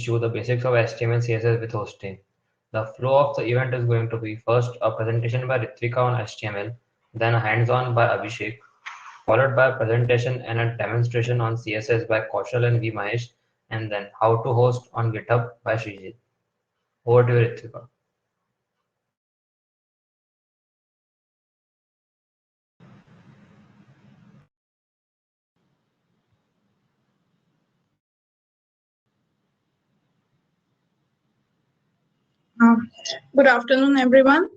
teach you the basics of HTML, CSS with hosting. The flow of the event is going to be first a presentation by Ritvika on HTML, then a hands-on by Abhishek, followed by a presentation and a demonstration on CSS by Kaushal and V. Mahesh, and then how to host on GitHub by Srijit. Over to you, Ritvika. Uh, Good afternoon, everyone.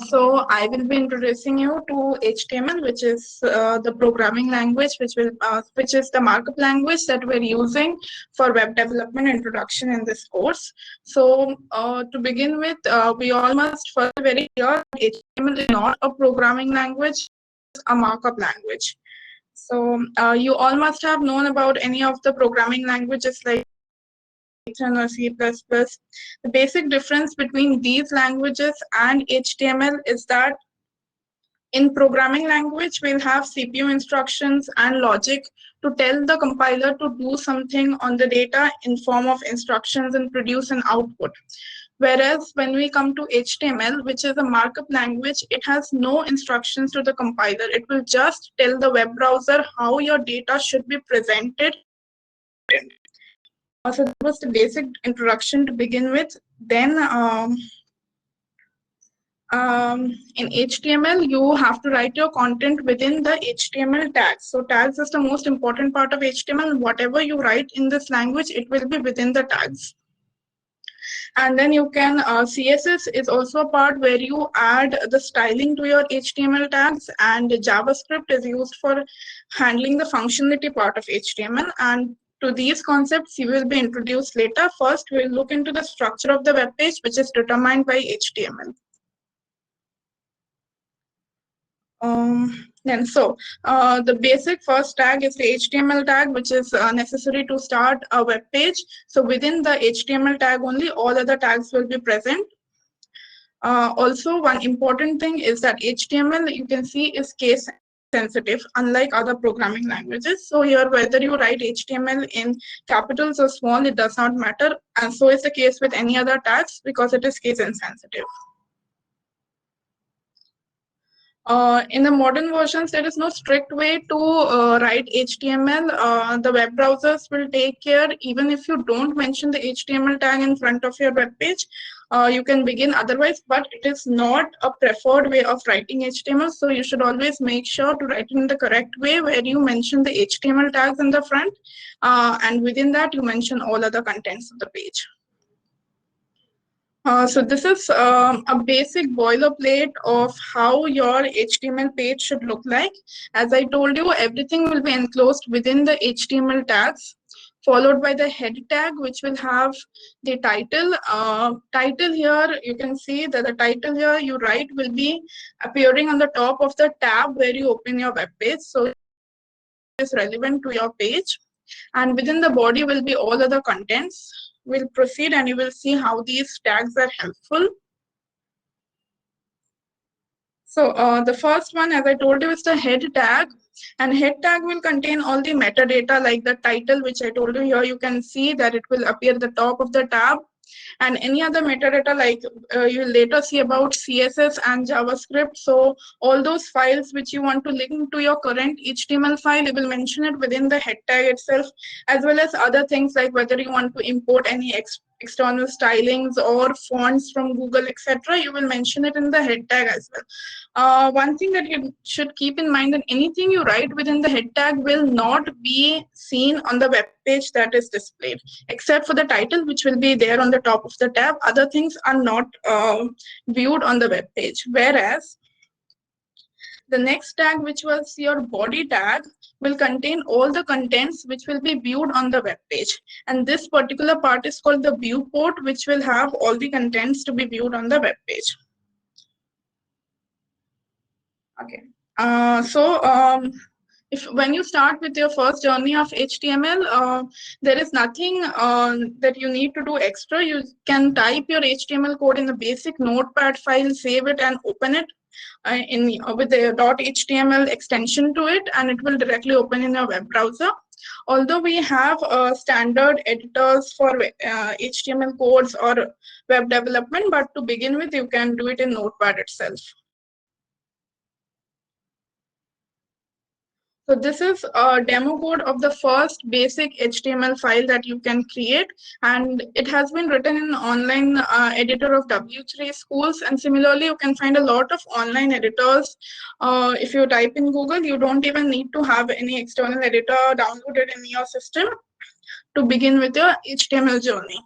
So I will be introducing you to HTML, which is the programming language, which is the markup language that we're using for web development introduction in this course. So to begin with, we all must first be very clear that HTML is not a programming language, it's a markup language. So you all must have known about any of the programming languages like Python or C++. The basic difference between these languages and HTML is that in programming language, we'll have CPU instructions and logic to tell the compiler to do something on the data in form of instructions and produce an output. Whereas when we come to HTML, which is a markup language, it has no instructions to the compiler. It will just tell the web browser how your data should be presented. So that was the basic introduction to begin with. Then in HTML, you have to write your content within the HTML tags. So tags is the most important part of HTML. Whatever you write in this language, it will be within the tags. And then you can, CSS is also a part where you add the styling to your HTML tags, and JavaScript is used for handling the functionality part of HTML. And to these concepts, you will be introduced later. First, we'll look into the structure of the web page, which is determined by HTML. The basic first tag is the HTML tag, which is necessary to start a web page. So within the HTML tag only, all other tags will be present. Also, one important thing is that HTML, you can see, is case sensitive, unlike other programming languages. So here, whether you write HTML in capitals or small, it does not matter. And so is the case with any other tags because it is case insensitive. In the modern versions, there is no strict way to write HTML. The web browsers will take care, even if you don't mention the HTML tag in front of your web page, you can begin otherwise, but it is not a preferred way of writing HTML. So you should always make sure to write it in the correct way where you mention the HTML tags in the front, and within that you mention all other contents of the page. So this is a basic boilerplate of how your HTML page should look like. As I told you, everything will be enclosed within the HTML tags, followed by the head tag, which will have the title. Title here, you can see that the title here you write will be appearing on the top of the tab where you open your web page. So it is relevant to your page. And within the body will be all other contents. We'll proceed and you will see how these tags are helpful. So the first one, as I told you, is the head tag. And head tag will contain all the metadata like the title, which I told you here. You can see that it will appear at the top of the tab. And any other metadata like you will later see about CSS and JavaScript. So all those files which you want to link to your current HTML file, you will mention it within the head tag itself, as well as other things like whether you want to import any external stylings or fonts from Google, etc. You will mention it in the head tag as well. One thing that you should keep in mind that anything you write within the head tag will not be seen on the web page that is displayed, except for the title, which will be there on the top of the tab. Other things are not viewed on the web page. Whereas the next tag, which was your body tag, will contain all the contents which will be viewed on the web page. And this particular part is called the viewport, which will have all the contents to be viewed on the web page. Okay. When you start with your first journey of HTML, there is nothing that you need to do extra. You can type your HTML code in a basic notepad file, save it and open it with the .html extension to it, and it will directly open in your web browser. Although we have standard editors for HTML codes or web development, but to begin with, you can do it in Notepad itself. So this is a demo code of the first basic HTML file that you can create, and it has been written in online editor of W3 Schools, and similarly you can find a lot of online editors. If you type in Google, you don't even need to have any external editor downloaded in your system to begin with your HTML journey.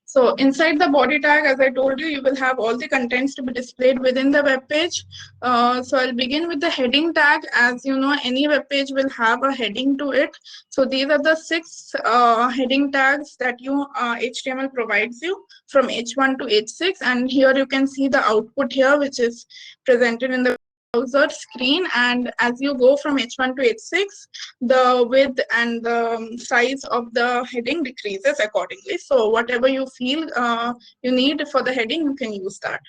So inside the body tag, as I told you, you will have all the contents to be displayed within the web page. So I'll begin with the heading tag. As you know, any web page will have a heading to it. So these are the 6 heading tags that HTML provides you from H1 to H6. And here you can see the output here, which is presented in the browser screen, and as you go from H1 to H6, the width and the size of the heading decreases accordingly. So whatever you feel you need for the heading, you can use that.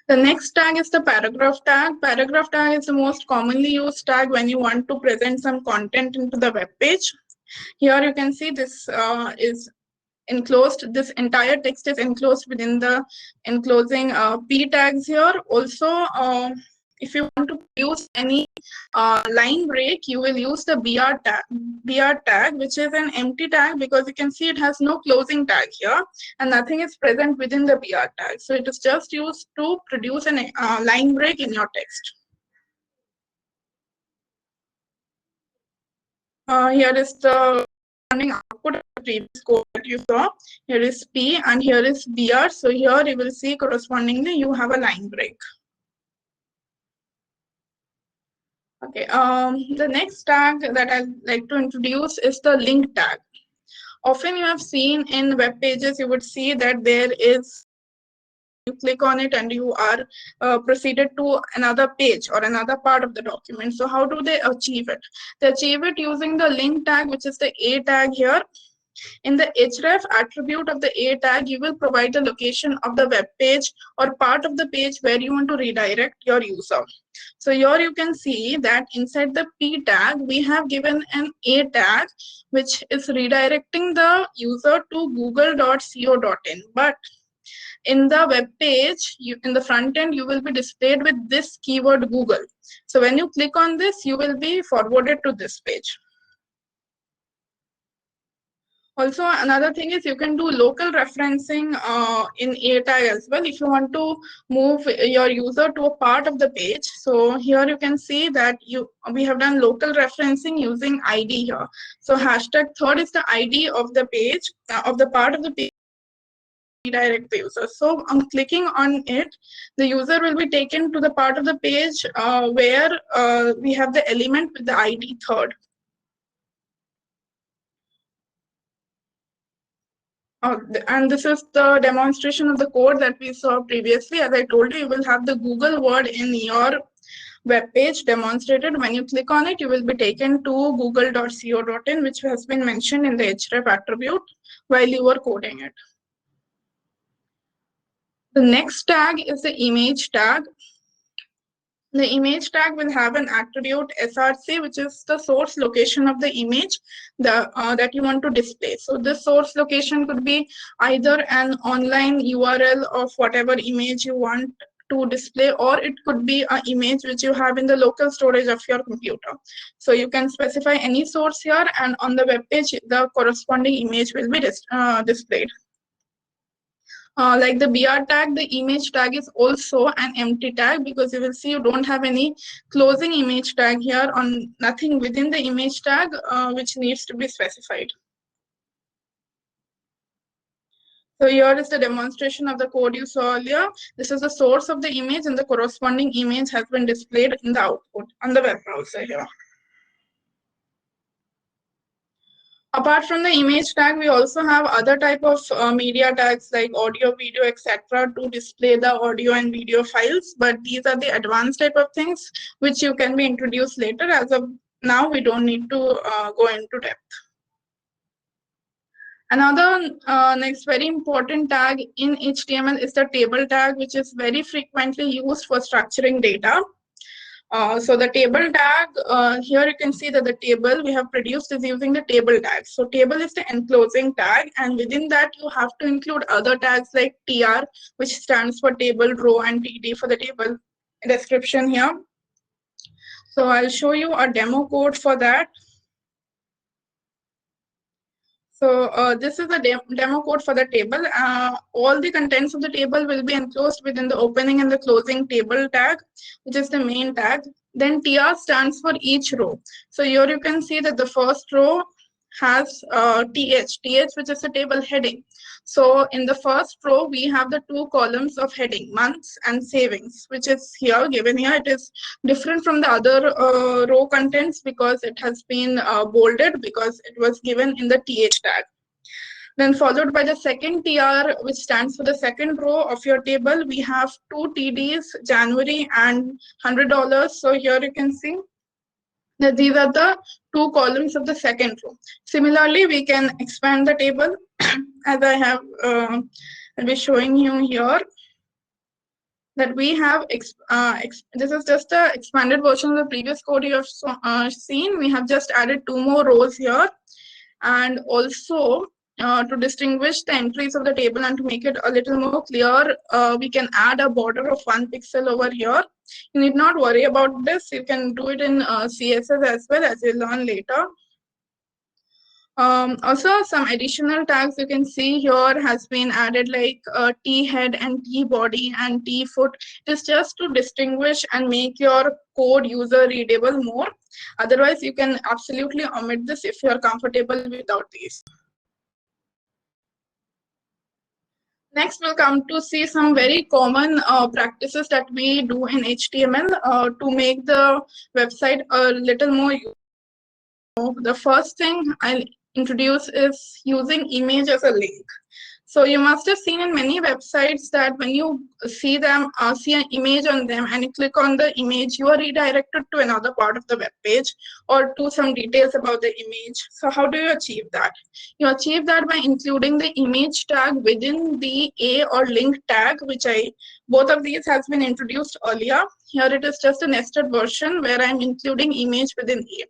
The next tag is the paragraph tag. Paragraph tag is the most commonly used tag when you want to present some content into the web page. Here you can see this is enclosed. This entire text is enclosed within the enclosing p tags here. Also, if you want to use any line break, you will use the BR tag, which is an empty tag, because you can see it has no closing tag here and nothing is present within the BR tag. So it is just used to produce an line break in your text. Here is the output of the previous code that you saw. Here is P and here is BR. So here you will see correspondingly you have a line break. Okay, the next tag that I'd like to introduce is the link tag. Often you have seen in web pages, you would see that there is, you click on it and you are proceeded to another page or another part of the document. So how do they achieve it? They achieve it using the link tag, which is the A tag here. In the href attribute of the A tag, you will provide the location of the web page or part of the page where you want to redirect your user. So here you can see that inside the P tag, we have given an A tag, which is redirecting the user to google.co.in. But in the web page, in the front end, you will be displayed with this keyword Google. So when you click on this, you will be forwarded to this page. Also, another thing is you can do local referencing in A tag as well if you want to move your user to a part of the page. So here you can see that we have done local referencing using ID here. So hashtag third is the ID of the page, of the part of the page, redirect the user. So I'm clicking on it, the user will be taken to the part of the page where we have the element with the ID third. And this is the demonstration of the code that we saw previously. As I told you, you will have the Google word in your web page demonstrated. When you click on it, you will be taken to google.co.in, which has been mentioned in the href attribute while you were coding it. The next tag is the image tag. The image tag will have an attribute src, which is the source location of the image that you want to display. So this source location could be either an online URL of whatever image you want to display, or it could be an image which you have in the local storage of your computer. So you can specify any source here, and on the web page, the corresponding image will be displayed. Like the BR tag, the image tag is also an empty tag, because you will see you don't have any closing image tag here, on nothing within the image tag which needs to be specified. So here is the demonstration of the code you saw earlier. This is the source of the image, and the corresponding image has been displayed in the output on the web browser here. Apart from the image tag, we also have other type of media tags like audio, video, etc. to display the audio and video files. But these are the advanced type of things which you can be introduced later. As of now, we don't need to go into depth. Another next very important tag in HTML is the table tag, which is very frequently used for structuring data. So the table tag, here you can see that the table we have produced is using the table tag. So table is the enclosing tag, and within that you have to include other tags like TR, which stands for table row, and TD for the table description here. So I'll show you a demo code for that. So this is the demo code for the table. All the contents of the table will be enclosed within the opening and the closing table tag, which is the main tag. Then TR stands for each row. So here you can see that the first row has TH, which is the table heading. So in the first row, we have the two columns of heading, months and savings, which is here given here. It is different from the other row contents because it has been bolded because it was given in the TH tag. Then followed by the second TR, which stands for the second row of your table, we have two TDs, January and $100. So here you can see that these are the two columns of the second row. Similarly, we can expand the table as I have, I'll be showing you here that we have, this is just the expanded version of the previous code you have seen. We have just added two more rows here, and also to distinguish the entries of the table and to make it a little more clear, we can add a border of 1 pixel over here. You need not worry about this. You can do it in CSS as well, as you'll learn later. Also, some additional tags you can see here has been added, like T head and T body and T foot. It is just to distinguish and make your code user readable more. Otherwise, you can absolutely omit this if you are comfortable without these. Next, we'll come to see some very common practices that we do in HTML to make the website a little more useful. The first thing I'll introduce is using image as a link. So you must have seen in many websites that when you see them, see an image on them and you click on the image, you are redirected to another part of the web page or to some details about the image. So how do you achieve that? You achieve that by including the image tag within the A or link tag, which both of these has been introduced earlier. Here it is just a nested version where I'm including image within A.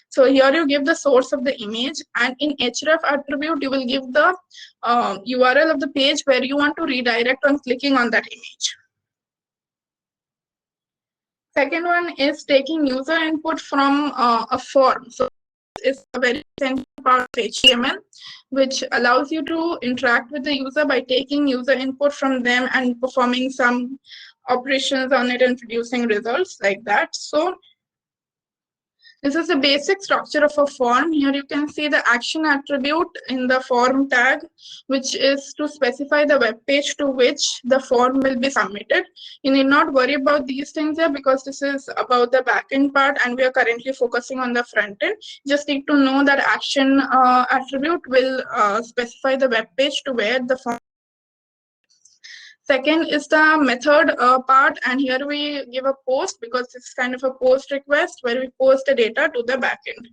So here you give the source of the image, and in href attribute, you will give the URL of the page where you want to redirect on clicking on that image. Second one is taking user input from a form. So it's a very essential part of HTML, which allows you to interact with the user by taking user input from them and performing some operations on it and producing results like that. So this is the basic structure of a form. Here you can see the action attribute in the form tag, which is to specify the web page to which the form will be submitted. You need not worry about these things here because this is about the backend part and we are currently focusing on the front end. Just need to know that action attribute will specify the web page to where the form. Second is the method part, and here we give a post because it's kind of a post request where we post the data to the backend.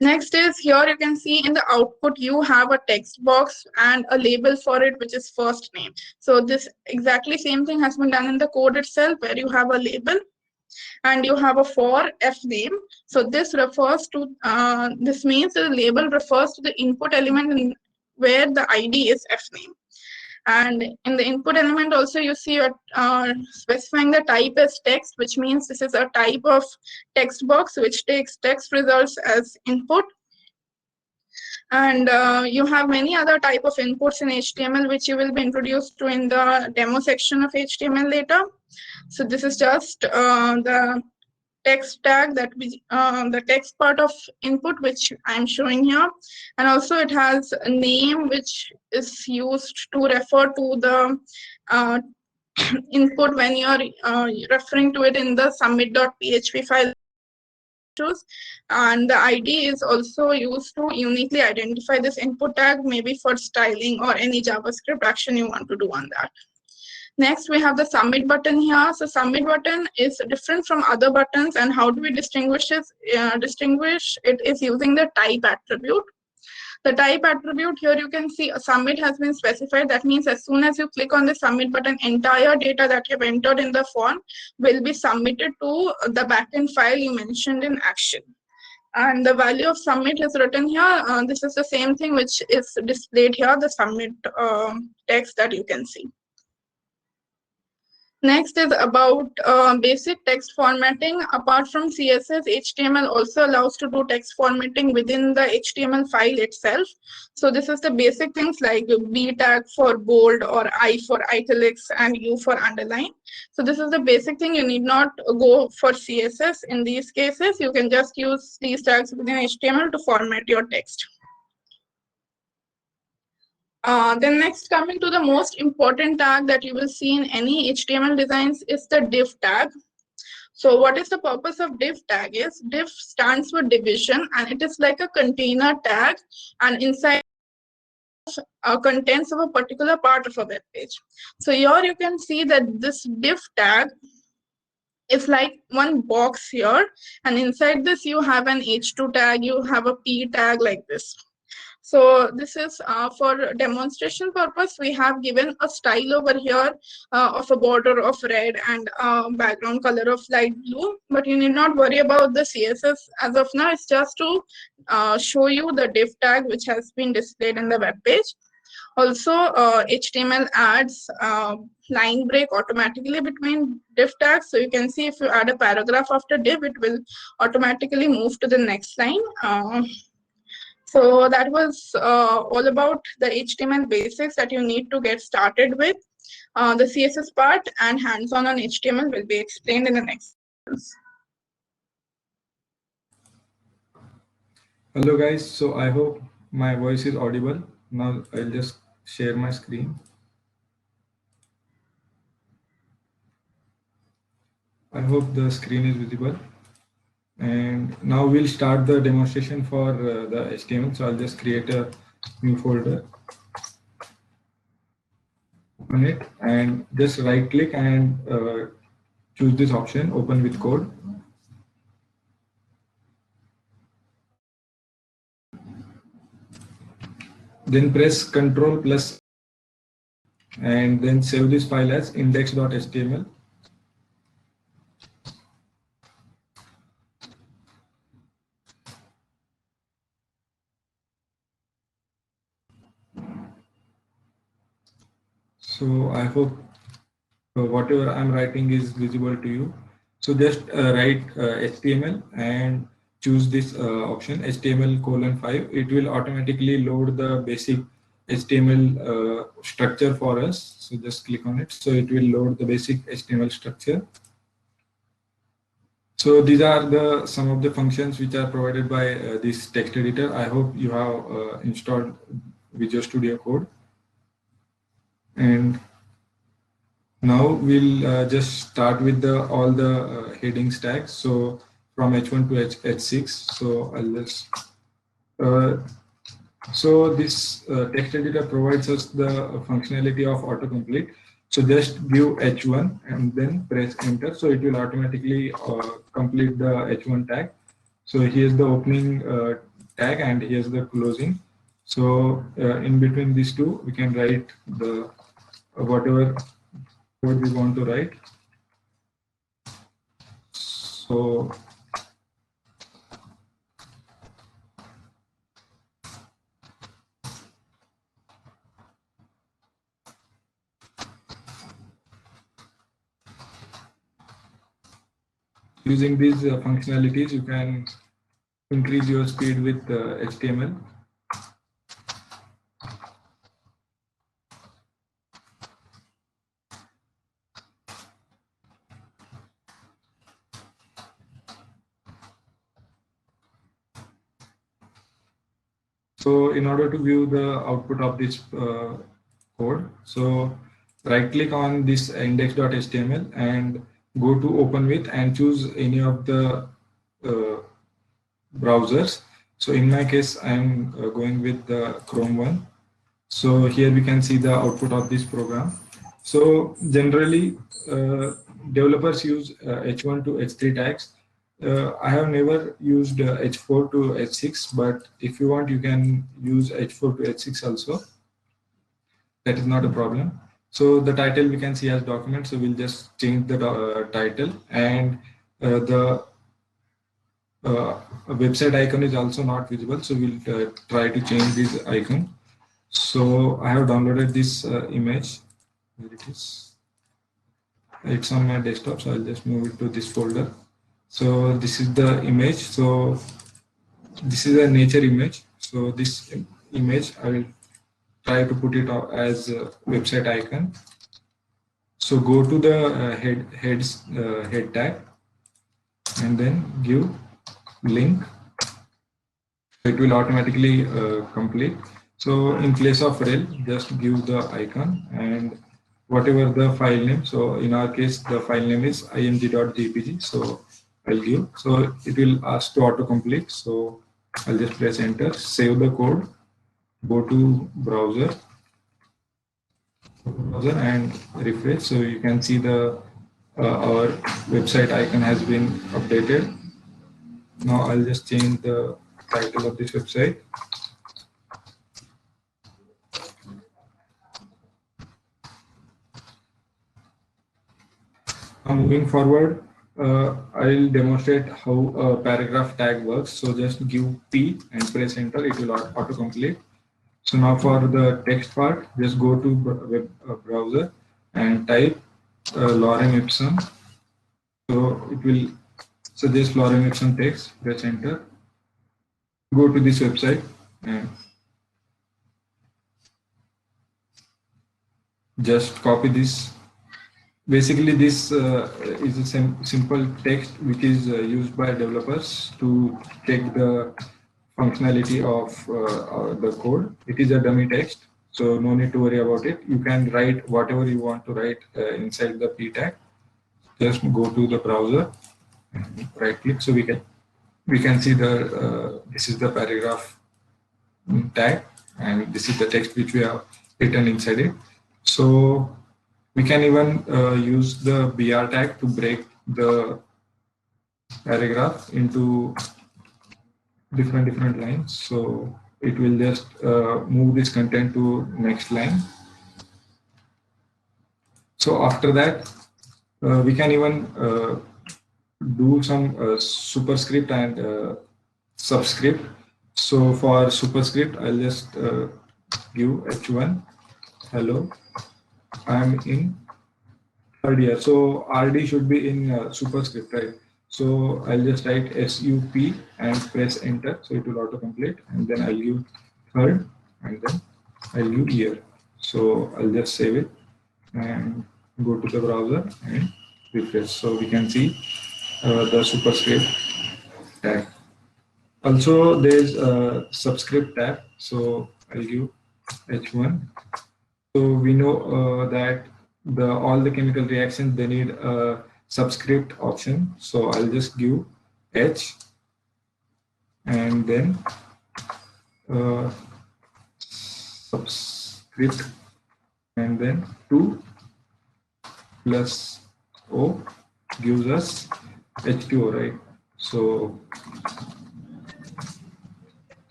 Next is here you can see in the output you have a text box and a label for it, which is first name. So this exactly same thing has been done in the code itself where you have a label and you have a for f name. So this refers to, this means the label refers to the input element where the ID is f name. And in the input element also you see you're specifying the type as text, which means this is a type of text box which takes text results as input. And you have many other type of inputs in HTML which you will be introduced to in the demo section of HTML later. So this is just the text tag that we, the text part of input which I'm showing here, and also it has a name which is used to refer to the input when you're referring to it in the submit.php file. And the ID is also used to uniquely identify this input tag, maybe for styling or any JavaScript action you want to do on that. Next, we have the submit button here. So submit button is different from other buttons, and how do we distinguish it? Distinguish it is using the type attribute. The type attribute here you can see a submit has been specified. That means as soon as you click on the submit button, entire data that you've entered in the form will be submitted to the backend file you mentioned in action. And the value of submit is written here. This is the same thing which is displayed here, the submit text that you can see. Next is about basic text formatting. Apart from CSS, HTML also allows to do text formatting within the HTML file itself. So this is the basic things like B tag for bold or I for italics and U for underline. So this is the basic thing. You need not go for CSS in these cases. You can just use these tags within HTML to format your text. Then next, coming to the most important tag that you will see in any HTML designs is the div tag. So what is the purpose of div tag is, div stands for division and it is like a container tag, and inside contents of a particular part of a web page. So here you can see that this div tag is like one box here, and inside this you have an H2 tag, you have a P tag like this. So this is for demonstration purpose. We have given a style over here of a border of red and background color of light blue, but you need not worry about the CSS as of now. It's just to show you the div tag which has been displayed in the web page. Also, HTML adds line break automatically between div tags. So you can see if you add a paragraph after div, it will automatically move to the next line. So that was all about the HTML basics that you need to get started with. The CSS part and hands-on on HTML will be explained in the next sessions. Hello guys, so I hope my voice is audible. Now I'll just share my screen. I hope the screen is visible. And now we'll start the demonstration for the HTML. So I'll just create a new folder, open it, and just right click and choose this option, open with code. Then press Ctrl plus and then save this file as index.html. So I hope whatever I'm writing is visible to you. So just write HTML and choose this option, HTML:5. It will automatically load the basic HTML structure for us. So just click on it. So it will load the basic HTML structure. So these are some of the functions which are provided by this text editor. I hope you have installed Visual Studio Code. And now we'll just start with all the headings tags. So from H1 to H6. So I'll just so this text editor provides us the functionality of autocomplete. So just give H1 and then press enter. So it will automatically complete the H1 tag. So here's the opening tag and here's the closing. So in between these two, we can write the whatever code we want to write. So using these functionalities, you can increase your speed with HTML. So in order to view the output of this code, so right click on this index.html and go to open with and choose any of the browsers. So in my case, I'm going with the Chrome one. So here we can see the output of this program. So generally, developers use H1 to H3 tags I have never used H4 to H6, but if you want, you can use H4 to H6 also. That is not a problem. So the title we can see as document. So we'll just change the title, and the website icon is also not visible. So we'll try to change this icon. So I have downloaded this image. Where it is? It's on my desktop. So I'll just move it to this folder. So this is the image. So this is a nature image. So this image I will try to put it as a website icon. So go to the head tag and then give link. It will automatically complete. So in place of rel, just give the icon and whatever the file name. So in our case, the file name is img.jpg. So I'll give. So it will ask to autocomplete. So I'll just press enter, save the code, go to browser and refresh. So you can see the our website icon has been updated. Now I'll just change the title of this website. Now moving forward, I'll demonstrate how a paragraph tag works. So just give P and press enter, it will autocomplete. So now for the text part, just go to web browser and type lorem ipsum. So it will suggest lorem ipsum text, press enter. Go to this website and just copy this. Basically, this is a simple text which is used by developers to check the functionality of the code. It is a dummy text, so no need to worry about it. You can write whatever you want to write inside the p tag. Just go to the browser and right click, so we can see the this is the paragraph tag, and this is the text which we have written inside it. So we can even use the br tag to break the paragraph into different lines. So it will just move this content to next line. So after that, we can even do some superscript and subscript. So for superscript, I'll just give h1 hello, I'm in third year. So RD should be in superscript, right? So I'll just write SUP and press enter. So it will autocomplete, and then I'll give third, and then I'll give year. So I'll just save it and go to the browser and refresh. So we can see the superscript tag. Also, there's a subscript tag. So I'll give H1. So we know that all the chemical reactions, they need a subscript option. So I'll just give H and then subscript and then 2 plus O gives us H2O, right? So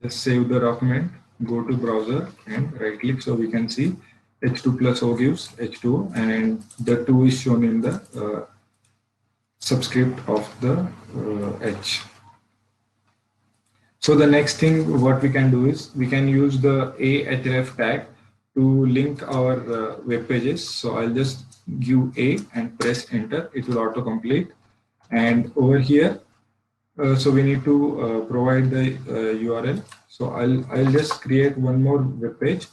just save the document, go to browser and right click, so we can see H2 plus O gives H2O, and the 2 is shown in the subscript of the H. So the next thing what we can do is we can use the ahref tag to link our web pages. So I'll just give A and press enter, it will autocomplete. And over here, so we need to provide the URL. So I'll just create one more web page,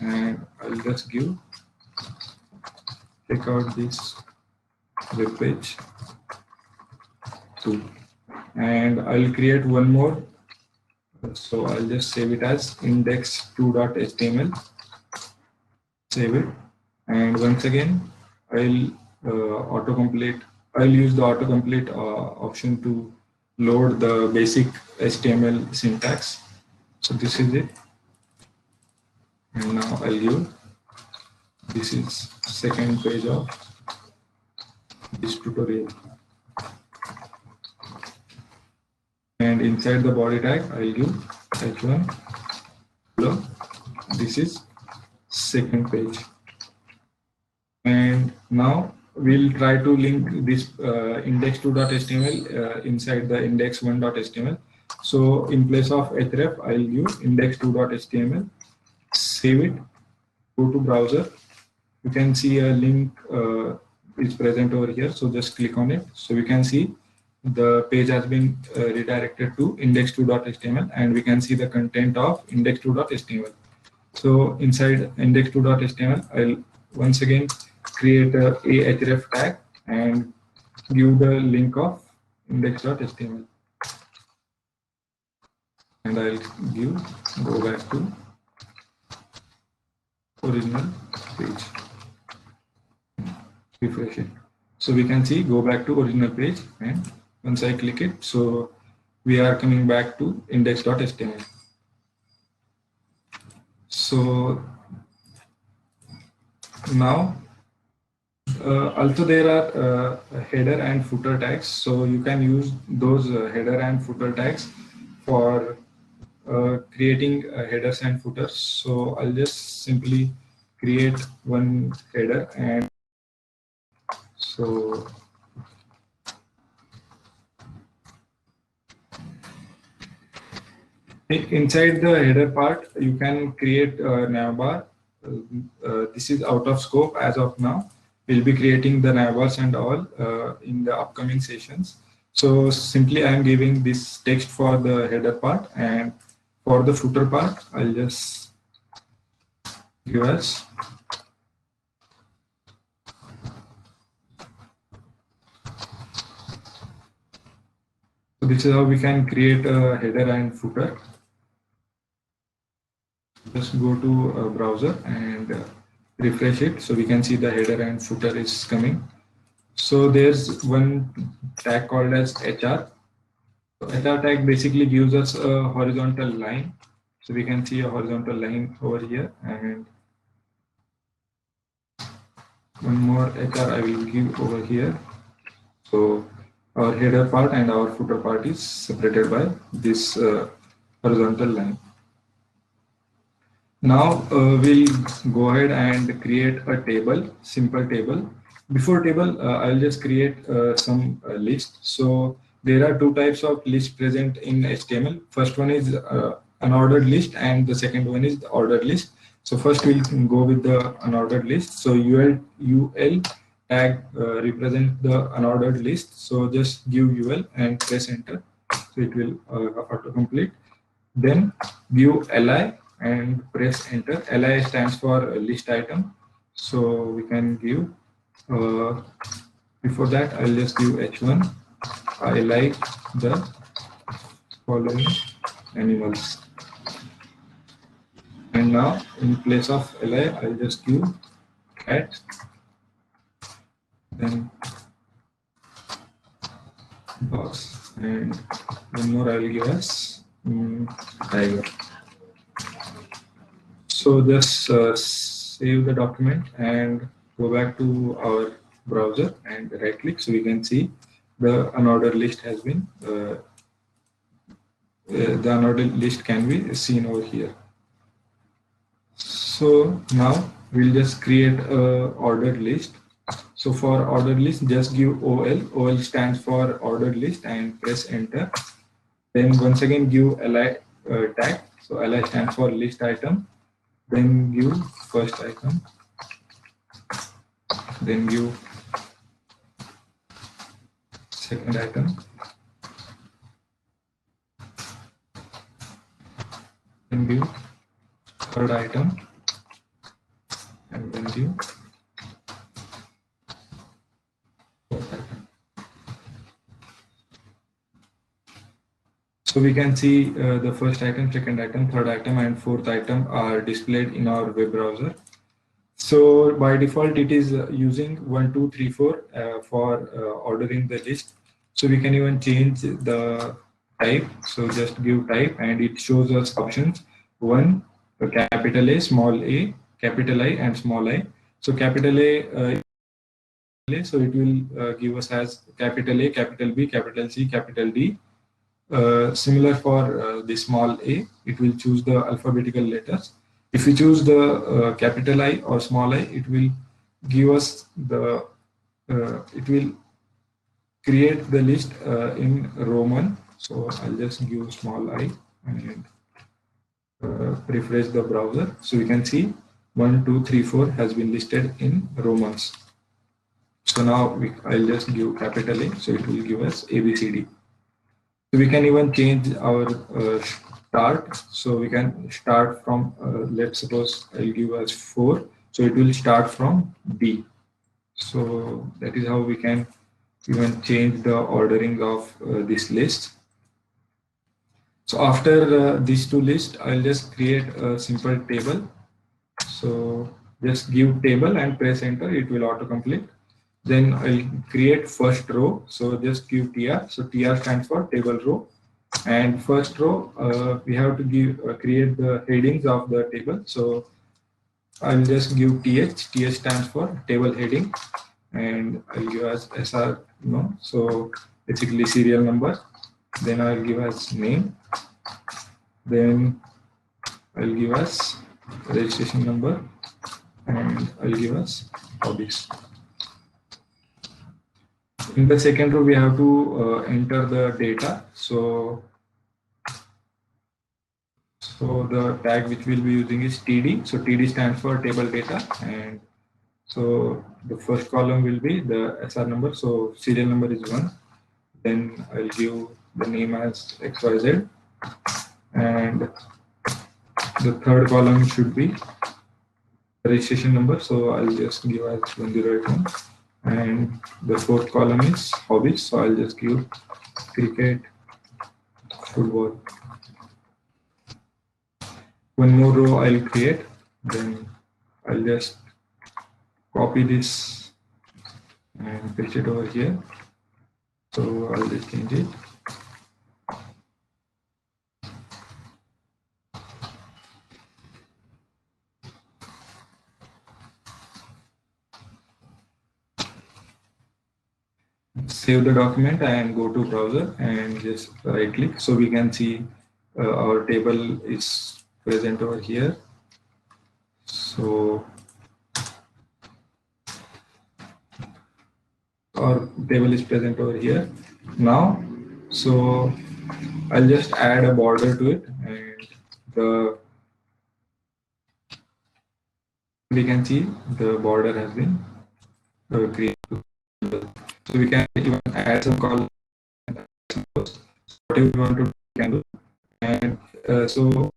and I'll just give, check out this web page 2, and I'll create one more. So I'll just save it as index2.html, save it, and once again I'll autocomplete. I'll use the autocomplete option to load the basic HTML syntax. So this is it, and now I'll give, this is second page of this tutorial. And inside the body tag, I'll give h1 below. This is second page. And now we'll try to link this index2.html inside the index1.html. So in place of href, I'll use index2.html, save it, go to browser. You can see a link is present over here. So just click on it. So we can see the page has been redirected to index2.html, and we can see the content of index2.html. So inside index2.html, I'll once again create a href tag and give the link of index.html. And I'll go back to original page. Refresh it. So we can see go back to original page, and once I click it, so we are coming back to index.html. So now also there are header and footer tags, so you can use those header and footer tags for creating headers and footers. So I'll just simply create one header, and so inside the header part, you can create a navbar. This is out of scope as of now. We'll be creating the navbars and all in the upcoming sessions. So simply I'm giving this text for the header part, and for the footer part, I'll just give us so this is how we can create a header and footer. Just go to a browser and refresh it, so we can see the header and footer is coming. So there's one tag called as HR. So HR tag basically gives us a horizontal line. So we can see a horizontal line over here, and one more HR I will give over here. So our header part and our footer part is separated by this horizontal line. Now we'll go ahead and create a table, simple table. Before table, I'll just create some list. So there are two types of lists present in HTML. First one is unordered list, and the second one is the ordered list. So first we'll go with the unordered list. So UL tag represents the unordered list. So just give UL and press enter. So it will autocomplete. Then give LI and press enter. LI stands for list item. So we can give, before that I'll just give H1. I like the following animals. And now in place of LI, I'll just give cat. Then dogs. And one more I'll give us tiger. So just save the document and go back to our browser and right click, so we can see the unordered list has been the unordered list can be seen over here. So now we'll just create a ordered list. So for ordered list, just give OL. OL stands for ordered list and press enter. Then once again give LI tag. So LI stands for list item. Then give first item. Then give second item. Then give third item. And then give fourth item. So we can see the first item, second item, third item, and fourth item are displayed in our web browser. So by default, it is using 1, 2, 3, 4 for ordering the list. So we can even change the type. So just give type, and it shows us options: 1, capital A, small a, capital I, and small I. So capital A So it will give us as capital A, capital B, capital C, capital D. Similar for the small a, it will choose the alphabetical letters. If we choose the capital I or small I, it will give us the, it will create the list in Roman. So I'll just give small I and refresh the browser. So we can see 1, 2, 3, 4 has been listed in Romans. So now I'll just give capital A, so it will give us ABCD. So we can even change our start. So we can start from, let's suppose I'll give us 4. So it will start from D. So that is how we can even change the ordering of this list. So after these two lists, I'll just create a simple table. So just give table and press enter, it will autocomplete. Then I'll create first row. So just give TR. So TR stands for table row. And first row, we have to give create the headings of the table. So I'll just give TH. TH stands for table heading. And I'll give as SR, so basically serial number. Then I'll give as name. Then I'll give as registration number. And I'll give as hobbies. In the second row, we have to enter the data. So the tag which we'll be using is TD. So TD stands for table data. And so the first column will be the SR number. So serial number is 1. Then I'll give the name as XYZ. And the third column should be registration number. So I'll just give as 1081. And the fourth column is hobbies. So I'll just give cricket, football. One more row I'll create. Then I'll just copy this and paste it over here. So I'll just change it. Save the document and go to browser and just right click. So we can see our table is present over here. So our table is present over here now. So I'll just add a border to it, and we can see the border has been created. So we can even add some columns, whatever we want to do, we can do. And so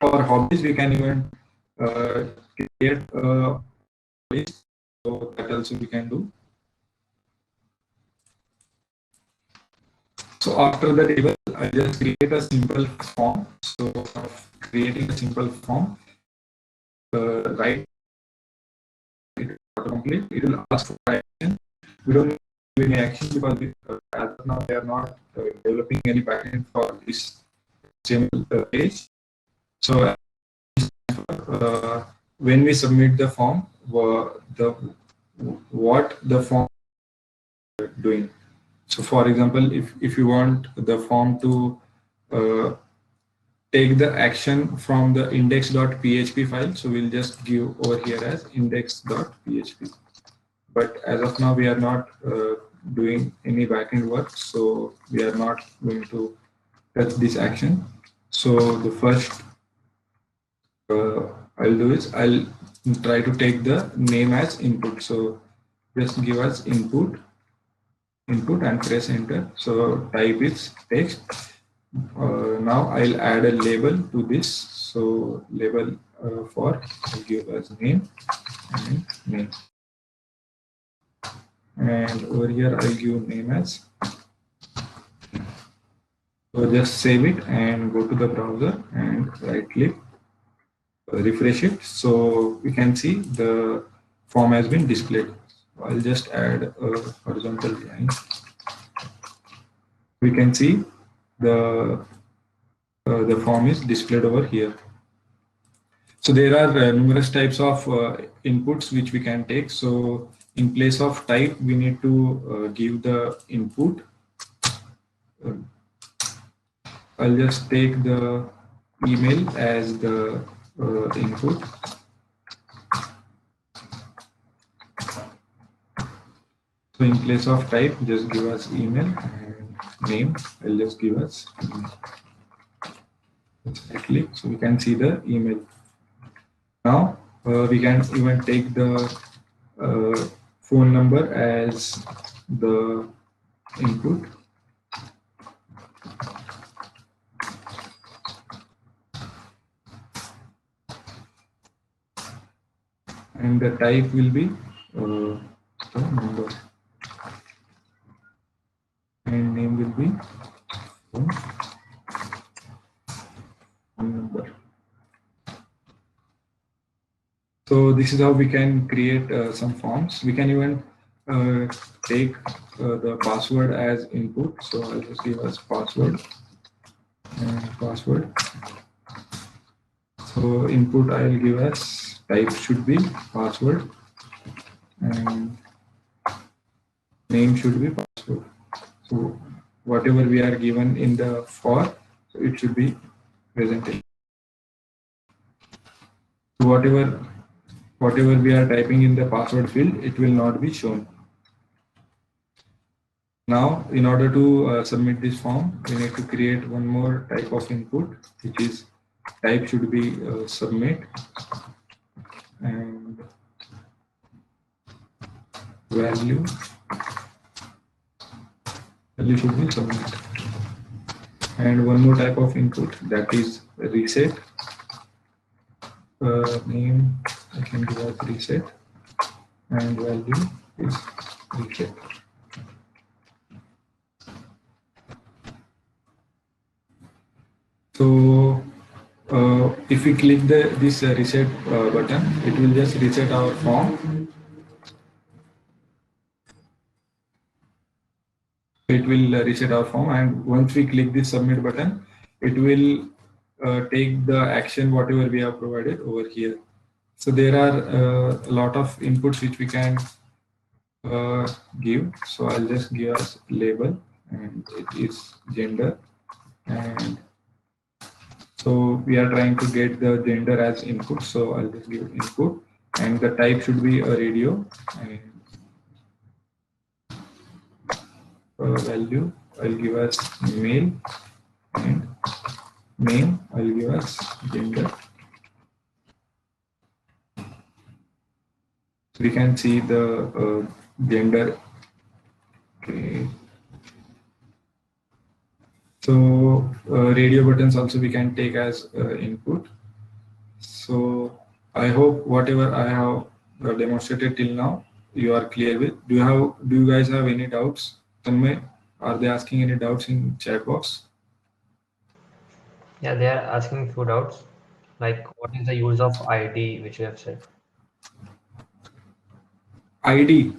for hobbies, we can even create a list. So that also we can do. So after the table, I just create a simple form. So creating a simple form, right? It will complete. It will ask for action. We don't need any action because as of now they are not developing any backend for this HTML page. So when we submit the form, what the form is doing. So for example, if you want the form to take the action from the index.php file, so we'll just give over here as index.php. But as of now, we are not doing any backend work, so we are not going to touch this action. So the first I'll do is I'll try to take the name as input. So just give us input and press enter. So type is text. Now I'll add a label to this. So label for I'll give us name and name. And over here I'll give name as. So just save it and go to the browser and right click, refresh it. So we can see the form has been displayed. I'll just add a horizontal line. We can see the form is displayed over here. So there are numerous types of inputs which we can take. So in place of type, we need to give the input. I'll just take the email as the input. So in place of type, just give us email, and name, I'll just give us email. Exactly. So we can see the email. Now we can even take the phone number as the input. And the type will be the number. And name will be phone number. So this is how we can create some forms. We can even take the password as input. So I'll just give us password and password. So input I'll give us type should be password and name should be password. So whatever we are given in the for, so it should be presented. So whatever we are typing in the password field, it will not be shown. Now, in order to submit this form, we need to create one more type of input, which is type should be submit and value should be submit. And one more type of input, that is reset. Name I can give as reset and value is reset. So if we click this reset button, it will just reset our form. It will reset our form, and once we click this submit button, it will take the action whatever we have provided over here. So there are a lot of inputs which we can give. So I'll just give us label, and it is gender, and so we are trying to get the gender as input. So I'll just give input, and the type should be a radio, and value I'll give us male, and name I'll give us gender. So we can see the gender. Okay. So radio buttons also we can take as input. So I hope whatever I have demonstrated till now you are clear with. Do you guys have any doubts? Tanmay, are they asking any doubts in chat box? Yeah, they are asking few doubts, like what is the use of ID which you have said? ID.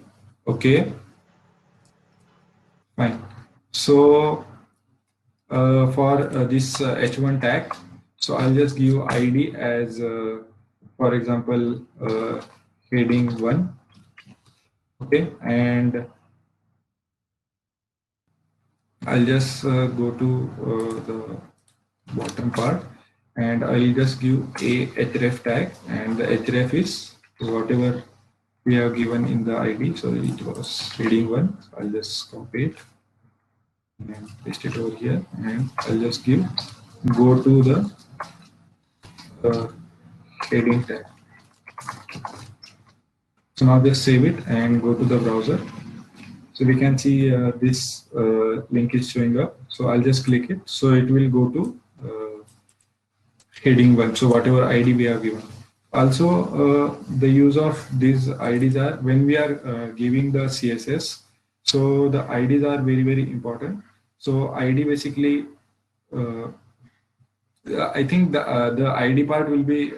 Okay. Fine. So for this H1 tag, so I'll just give ID as, for example, heading 1. Okay, and I'll just go to the bottom part, and I'll just give a href tag, and the href is whatever we have given in the ID. So it was heading 1. I'll just copy it and paste it over here, and I'll just give go to the heading tag. So now just save it and go to the browser. So we can see this link is showing up. So I'll just click it. So it will go to heading 1. So whatever ID we have given. Also, the use of these IDs are when we are giving the CSS. So the IDs are very, very important. So ID basically, I think the ID part will be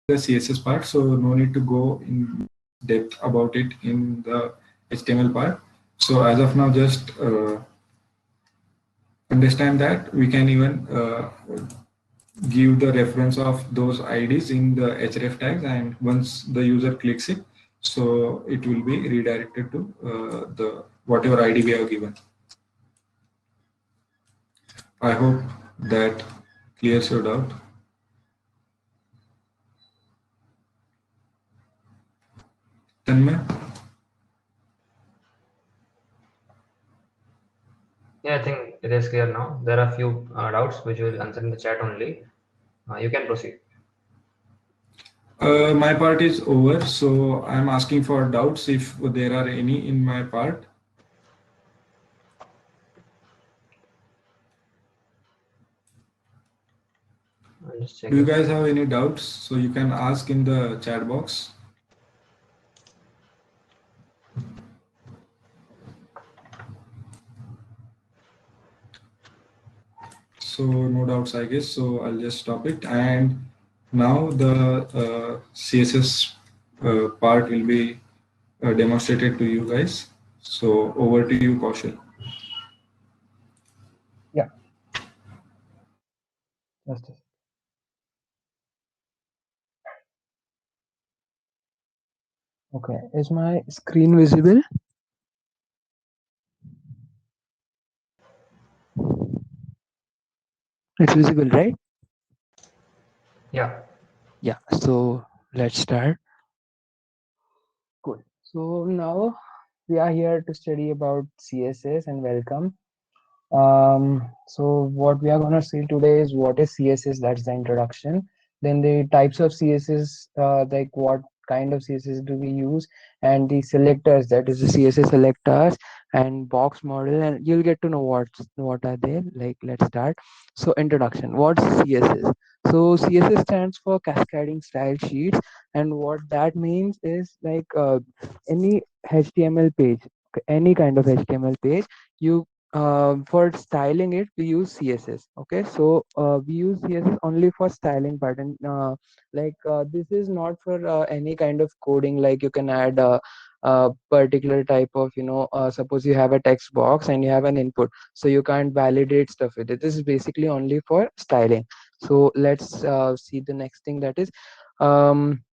the CSS part. So no need to go in depth about it in the HTML part. So as of now, just understand that we can even give the reference of those IDs in the href tags, and once the user clicks it, So it will be redirected to the whatever ID we have given. I hope that clears your doubt. Tanmay? Yeah, I think it is clear now. There are a few doubts which will answer in the chat only. You can proceed. My part is over, so I'm asking for doubts if there are any in my part. I'll just check Do you this. guys have any doubts? So you can ask in the chat box. So no doubts, I guess. So I'll just stop it. And now the CSS part will be demonstrated to you guys. So over to you, Kaushal. Yeah. Just a sec. Okay, is my screen visible? It's visible, right? Yeah. Yeah, so let's start. Cool. So now we are here to study about CSS and welcome. So what we are going to see today is what is CSS, that's the introduction. Then the types of CSS, like what kind of CSS do we use, and the selectors, that is the CSS selectors and box model, and you'll get to know what are they. Like, let's start. So introduction, what's CSS? So CSS stands for cascading style sheets, and what that means is like any HTML page, any kind of HTML page, you for styling it we use css. Okay, so we use css only for styling part, and this is not for any kind of coding. Like you can add a particular type of, suppose you have a text box and you have an input, so you can't validate stuff with it. This is basically only for styling. So let's see the next thing, that is um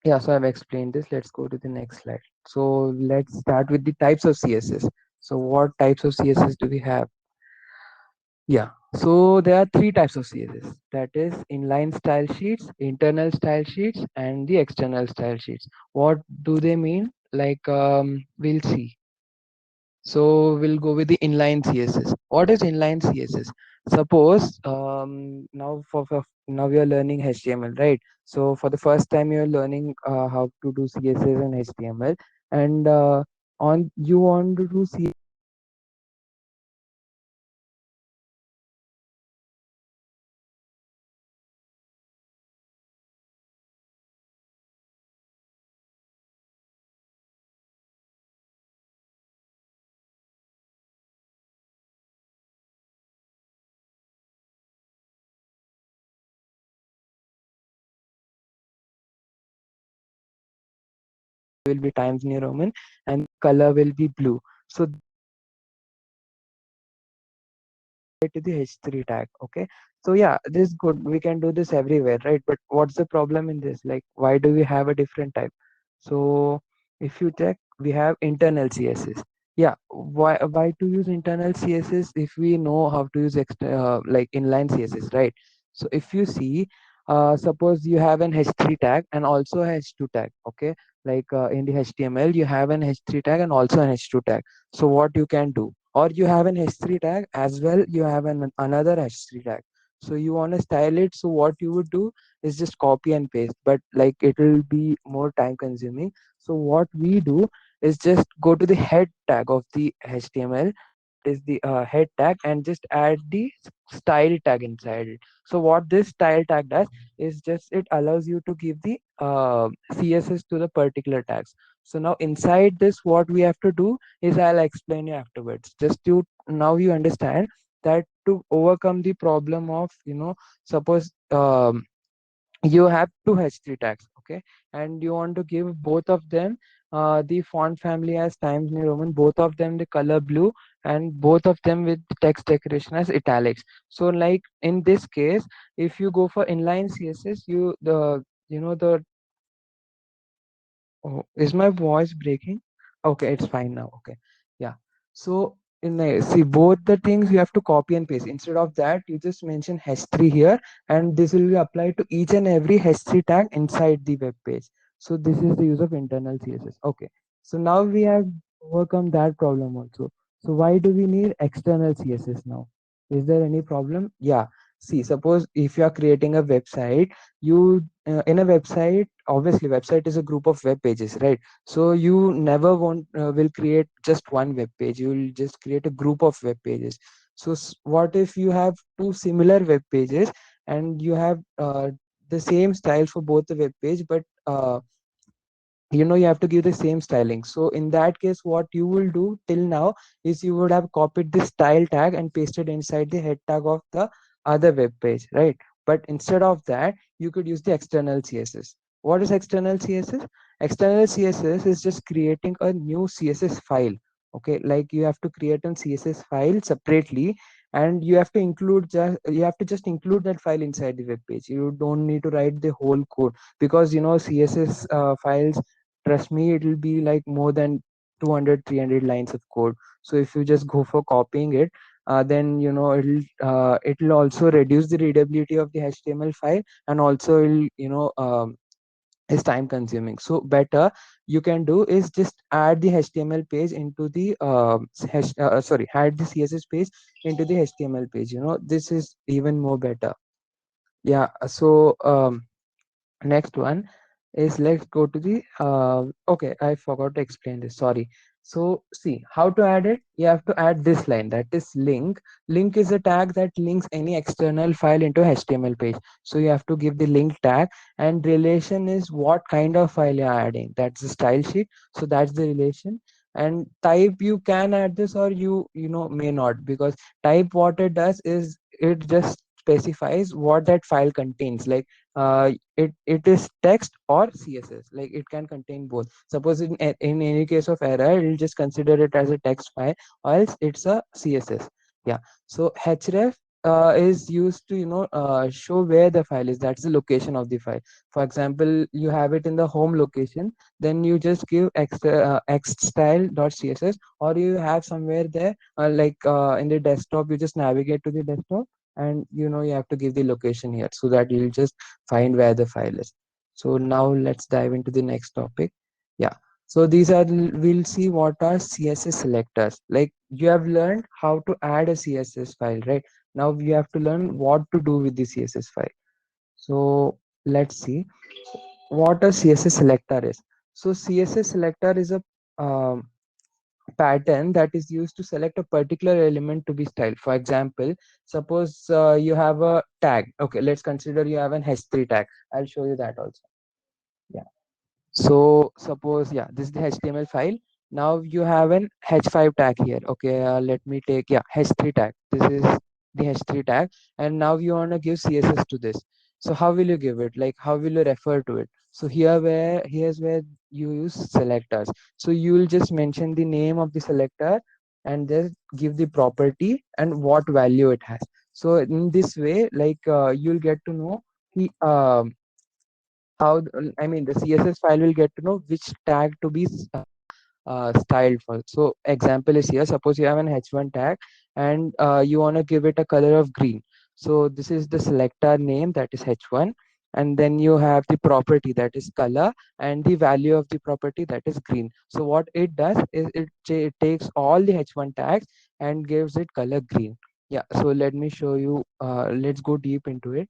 yeah, so I've explained this. Let's go to the next slide. So let's start with the types of CSS. So what types of CSS do we have? Yeah, so there are three types of CSS. That is inline style sheets, internal style sheets, and the external style sheets. What do they mean? Like we'll see. So we'll go with the inline CSS. What is inline CSS? Suppose now we are learning HTML, right? So for the first time you're learning how to do CSS and HTML, and on you want to do CSS will be Times New Roman, and color will be blue. So to the h3 tag. Okay, so yeah, this is good, we can do this everywhere, right? But what's the problem in this? Like, why do we have a different type? So if you check, we have internal css. Yeah, why to use internal css if we know how to use like inline css, right? So if you see, suppose you have an h3 tag and also a h2 tag. Okay, like in the html you have an h3 tag and also an h2 tag. So what you can do, or you have an h3 tag as well, you have another h3 tag, so you want to style it. So what you would do is just copy and paste, but like it will be more time consuming. So what we do is just go to the head tag of the html, is the head tag, and just add the style tag inside it. So what this style tag does is just it allows you to give the css to the particular tags. So now inside this what we have to do is, I'll explain you afterwards. Just to now you understand that to overcome the problem of, suppose you have two h3 tags. Okay, and you want to give both of them the font family as Times New Roman, both of them the color blue, and both of them with text decoration as italics. So like in this case, if you go for inline css, you the Oh, is my voice breaking? Okay, it's fine now. Okay. Yeah. So in see both the things you have to copy and paste. Instead of that, you just mention h3 here, and this will be applied to each and every h3 tag inside the web page. So this is the use of internal CSS. Okay. So now we have overcome that problem also. So why do we need external CSS now? Is there any problem? Yeah. See, suppose if you are creating a website, you in a website, obviously website is a group of web pages, right? So you never want will create just one web page, you will just create a group of web pages. So what if you have two similar web pages, and you have the same style for both the web page, but you have to give the same styling. So in that case, what you will do till now is you would have copied the style tag and pasted inside the head tag of the other web page, right? But instead of that, you could use the external CSS. What is external CSS? External CSS is just creating a new CSS file. Okay, like you have to create a CSS file separately, and you have to just include that file inside the web page. You don't need to write the whole code, because CSS files, trust me, it will be like more than 200 300 lines of code. So if you just go for copying it, then it'll also reduce the readability of the HTML file, and also it'll is time consuming. So better you can do is just add the HTML page into the add the CSS page into the HTML page. This is even more better. Yeah. So next one is, let's go to the okay, I forgot to explain this, sorry. So see how to add it. You have to add this line, that is link. Link is a tag that links any external file into HTML page. So you have to give the link tag, and relation is what kind of file you're adding, that's the style sheet. So that's the relation. And type, you can add this, or you may not, because type, what it does is it just specifies what that file contains. Like it is text or CSS, like it can contain both. Suppose in any case of error, it'll just consider it as a text file, or else it's a CSS. Yeah. So href is used to show where the file is, that's the location of the file. For example, you have it in the home location, then you just give xstyle.css, or you have somewhere there, in the desktop, you just navigate to the desktop, and you have to give the location here, so that you'll just find where the file is. So now let's dive into the next topic. Yeah. So we'll see what are CSS selectors. Like, you have learned how to add a CSS file, right? Now you have to learn what to do with the CSS file. So let's see what a CSS selector is. So CSS selector is a um, pattern that is used to select a particular element to be styled. For example, suppose you have a tag. Okay, let's consider you have an h3 tag. I'll show you that also. Yeah. So suppose, yeah, this is the HTML file. Now you have an h5 tag here. Okay, let me take, yeah, h3 tag. This is the h3 tag, and now you want to give CSS to this. So how will you give it? Like, how will you refer to it? So here's where you use selectors. So you will just mention the name of the selector, and just give the property and what value it has. So in this way, you'll get to know the I mean, the CSS file will get to know which tag to be styled for. So example is here. Suppose you have an h1 tag, and you want to give it a color of green. So this is the selector name, that is h1, and then you have the property, that is color, and the value of the property, that is green. So what it does is it takes all the h1 tags and gives it color green. Yeah. So let me show you. Let's go deep into it.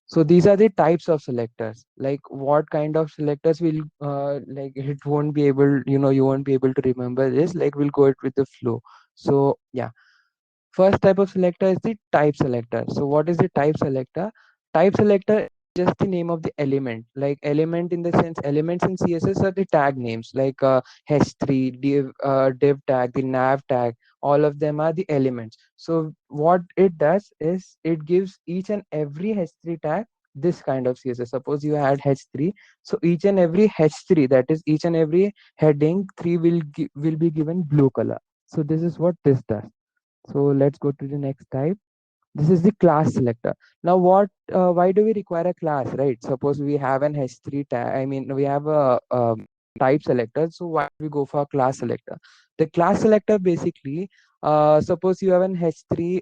So these are the types of selectors. Like, what kind of selectors will it won't be able, you won't be able to remember this. Like, we'll go it with the flow. So yeah, first type of selector is the type selector. So what is the type selector? Type selector is just the name of the element. Like, element in the sense, elements in CSS are the tag names, like h3, div tag, the nav tag, all of them are the elements. So what it does is it gives each and every h3 tag this kind of CSS. Suppose you had h3, so each and every h3, that is each and every heading 3 will be given blue color. So this is what this does. So let's go to the next type. This is the class selector. Now why do we require a class, right? Suppose we have an h3 tag, I mean we have a type selector, so why do we go for a class selector? The class selector basically, suppose you have an h3,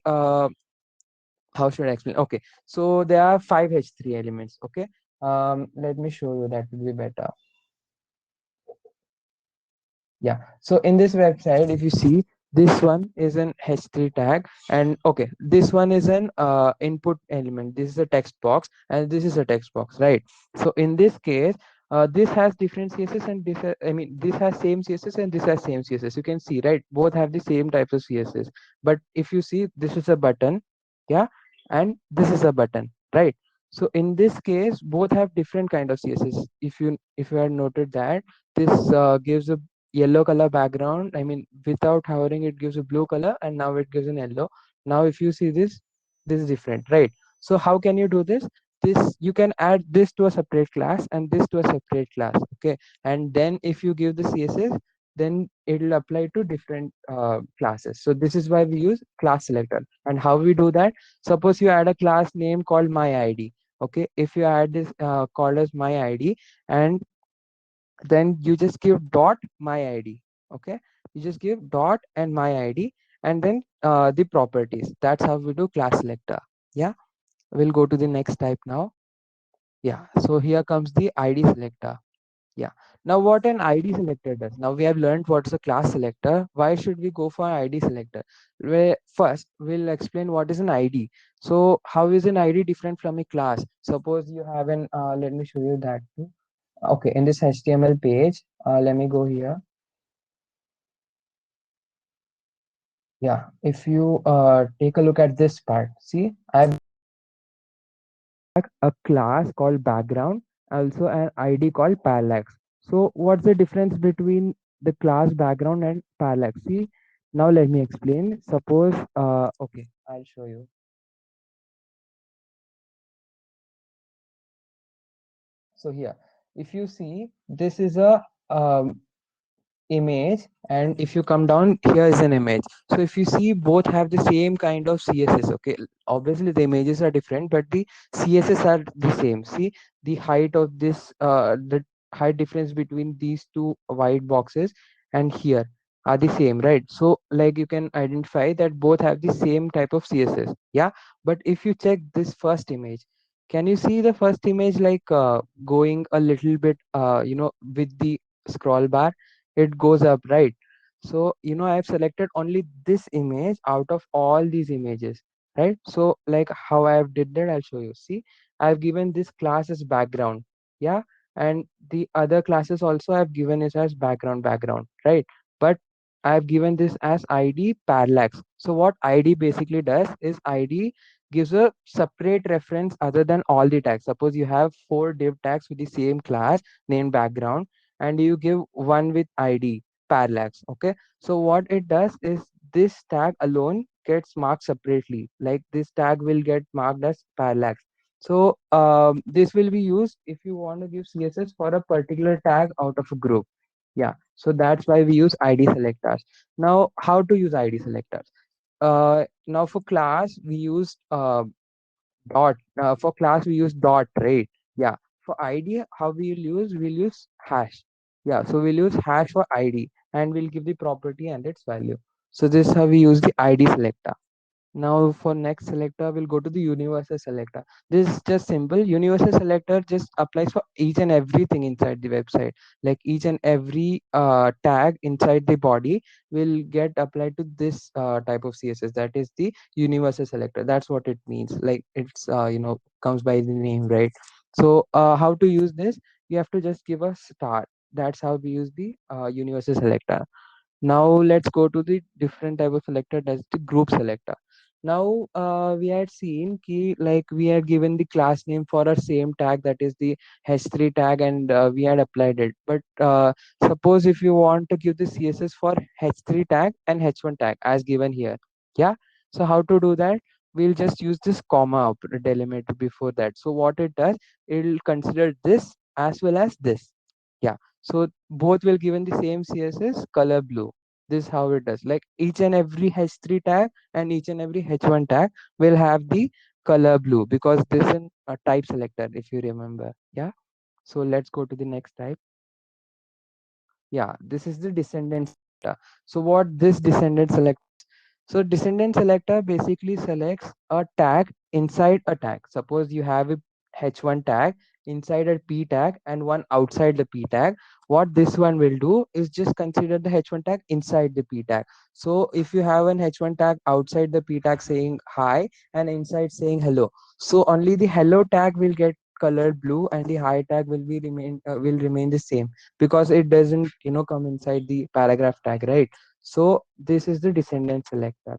how should I explain? Okay, so there are five h3 elements. Okay, let me show you, that will be better. Yeah, so in this website, if you see, this one is an h3 tag, and okay, this one is an input element, this is a text box, and this is a text box, right? So in this case, this has different css, and I mean this has same css and this has same css. You can see, right, both have the same types of css. But if you see, this is a button, yeah, and this is a button, right? So in this case, both have different kind of css. If you had noted that this gives a yellow color background, I mean without hovering it gives a blue color, and now it gives an yellow. Now if you see this is different, right? So how can you do this? This, you can add this to a separate class and this to a separate class, okay? And then if you give the css, then it will apply to different classes. So this is why we use class selector. And how we do that? Suppose you add a class name called my id, okay? If you add this called as my id, and then you just give dot my id, okay? You just give dot and my id, and then the properties. That's how we do class selector. Yeah, we'll go to the next type now. Yeah, so here comes the id selector. Yeah, now what an id selector does, now we have learned what's a class selector. Why should we go for id selector? Where first we'll explain what is an id. So how is an id different from a class? Suppose you have an let me show you that too. Okay, in this html page, let me go here. Yeah, if you take a look at this part, see, I've a class called background, also an ID called parallax. So what's the difference between the class background and parallax? See, now let me explain. Suppose, okay, I'll show you. So here, if you see, this is a image, and if you come down, here is an image. So if you see, both have the same kind of css, okay? Obviously the images are different, but the css are the same. See, the height of this the height difference between these two white boxes and here are the same, right? So like you can identify that both have the same type of css. Yeah, but if you check this first image, can you see the first image, like going a little bit with the scroll bar, it goes up, right? So I've selected only this image out of all these images, right? So like how I've did that, I'll show you. See, I've given this class as background, yeah, and the other classes also I've given it as background, right? But I've given this as id parallax. So what id basically does is id gives a separate reference other than all the tags. Suppose you have four div tags with the same class named background, and you give one with id parallax, okay? So what it does is this tag alone gets marked separately, like this tag will get marked as parallax. So this will be used if you want to give css for a particular tag out of a group. Yeah, so that's why we use id selectors. Now how to use id selectors? Now for class we use dot. For class we use dot, right? Yeah, for id, how we'll use hash. Yeah, so we'll use hash for id, and we'll give the property and its value. So this is how we use the id selector. Now for next selector, we'll go to the universal selector. This is just simple. Universal selector just applies for each and everything inside the website. Like each and every tag inside the body will get applied to this type of CSS. That is the universal selector. That's what it means. Like it's comes by the name, right? So how to use this? You have to just give a star. That's how we use the universal selector. Now let's go to the different type of selector, that's the group selector. Now we had seen key, like we had given the class name for our same tag, that is the h3 tag, and we had applied it. But suppose if you want to give the css for h3 tag and h1 tag as given here, yeah. So how to do that? We'll just use this comma delimiter before that. So what it does, it'll consider this as well as this. Yeah, so both will given the same css color blue. This is how it does. Like each and every h3 tag and each and every h1 tag will have the color blue because this is a type selector, if you remember. Yeah. So let's go to the next type. Yeah, this is the descendant selector. So what this descendant select? So descendant selector basically selects a tag inside a tag. Suppose you have a h1 tag inside a p tag and one outside the p tag. What this one will do is just consider the h1 tag inside the p tag. So if you have an h1 tag outside the p tag saying hi and inside saying hello, so only the hello tag will get colored blue and the hi tag will remain the same because it doesn't come inside the paragraph tag, right? So this is the descendant selector.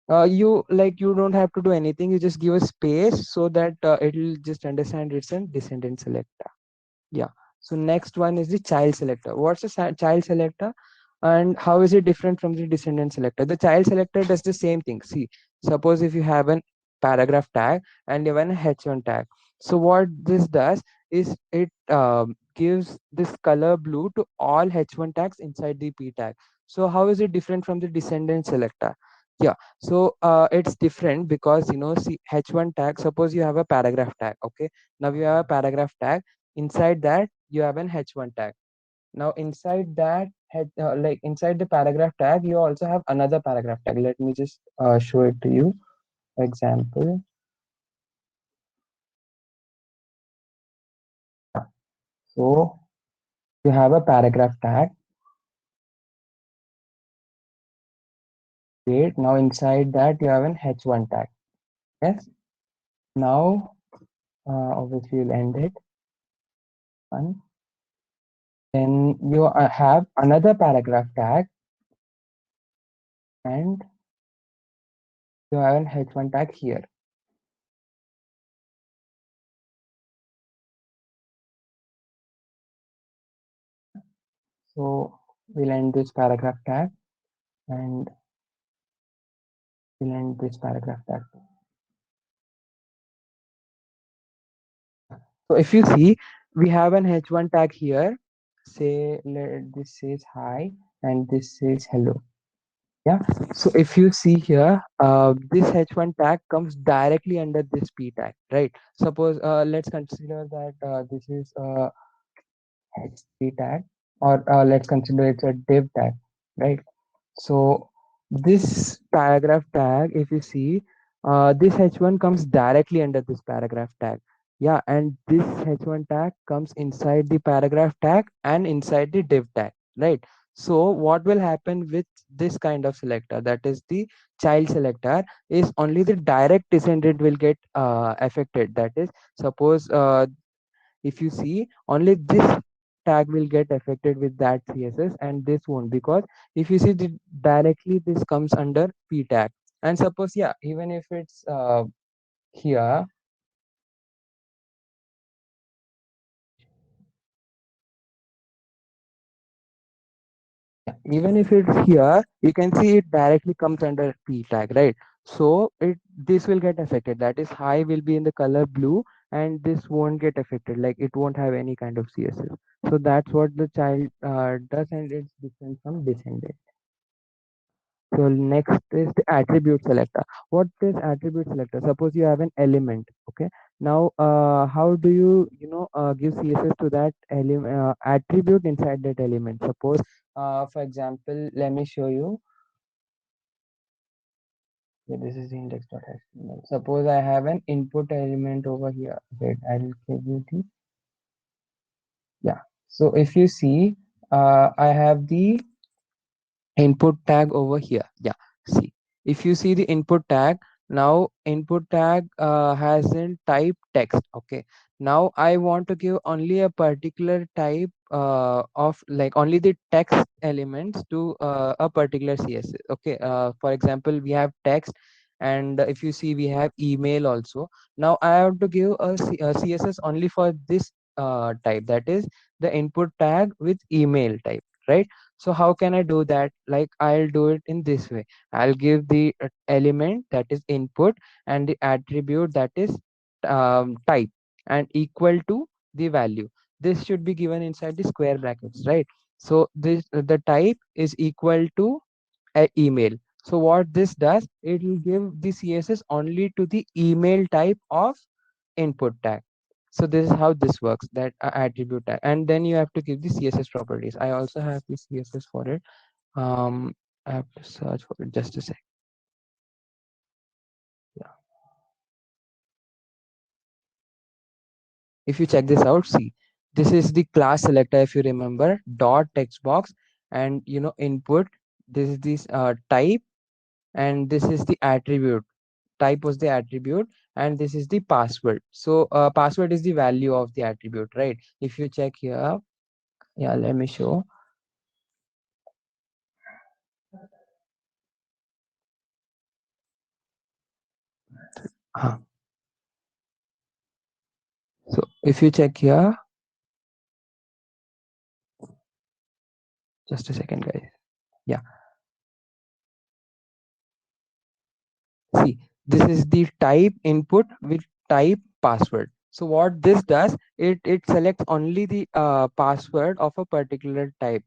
You don't have to do anything, you just give a space so that it'll just understand it's a descendant selector. Yeah. So next one is the child selector. What's a child selector and how is it different from the descendant selector? The child selector does the same thing. See, suppose if you have an paragraph tag and you have an h1 tag. So what this does is it gives this color blue to all h1 tags inside the p tag. So how is it different from the descendant selector? Yeah. So it's different because see h1 tag, suppose you have a paragraph tag. Okay. Now you have a paragraph tag. Inside that you have an h1 tag. Now inside that like inside the paragraph tag you also have another paragraph tag. Let me just show it to you. Example. So you have a paragraph tag. Wait, now inside that you have an h1 tag. Yes. Now obviously you'll end it. One. Then you have another paragraph tag and you have an h1 tag here. So we'll end this paragraph tag and we'll end this paragraph tag. So if you see, we have an h1 tag here. Say this says hi and this says hello. Yeah. So if you see here, this h1 tag comes directly under this p tag, right? Suppose let's consider that this is a h3 tag, or let's consider it's a div tag, right? So this paragraph tag, if you see, this h1 comes directly under this paragraph tag. Yeah, and this h1 tag comes inside the paragraph tag and inside the div tag, right? So what will happen with this kind of selector, that is the child selector, is only the direct descendant will get affected. That is, suppose if you see, only this tag will get affected with that css and this won't, because if you see directly this comes under p tag. And suppose, yeah, even if it's here, even if it's here, you can see it directly comes under p tag, right? So it this will get affected, that is high will be in the color blue and this won't get affected, like it won't have any kind of css. So that's what the child does, and it's different from descendant. So next is the attribute selector. What is attribute selector? Suppose you have an element. Okay. Now, how do give CSS to that element attribute inside that element? Suppose, for example, let me show you. Okay, this is the index.html. Suppose I have an input element over here. Wait, I'll give you the yeah. So if you see, I have the input tag over here. Yeah, see, if you see the input tag, now input tag has in type text. Okay, now I want to give only a particular type of, like, only the text elements to a particular css. Okay, for example, we have text, and if you see we have email also. Now I have to give a css only for this type, that is the input tag with email type, right? So how can I do that? Like, I'll do it in this way. I'll give the element, that is input, and the attribute, that is type, and equal to the value. This should be given inside the square brackets, right? So this the type is equal to a email. So what this does, it will give the CSS only to the email type of input tag. So this is how this works, that attribute tag, and then you have to give the CSS properties. I also have the CSS for it. um I have to search for it, just a sec. Yeah. If you check this out, see, this is the class selector, if you remember, dot text box, and input. This is this type, and this is the attribute. Type was the attribute, and this is the password. So password is the value of the attribute, right? If you check here, yeah, let me show. Huh. So if you check here, just a second, guys. Yeah, see, this is the type input with type password. So what this does, it selects only the password of a particular type,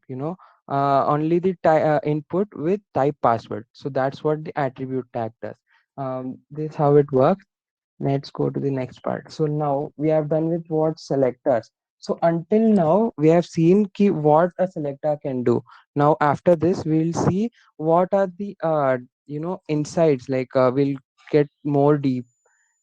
only the input with type password. So that's what the attribute tag does. This is how it works. Let's go to the next part. So now we have done with what selectors. So until now we have seen what a selector can do. Now after this we'll see what are the insights, like we'll get more deep.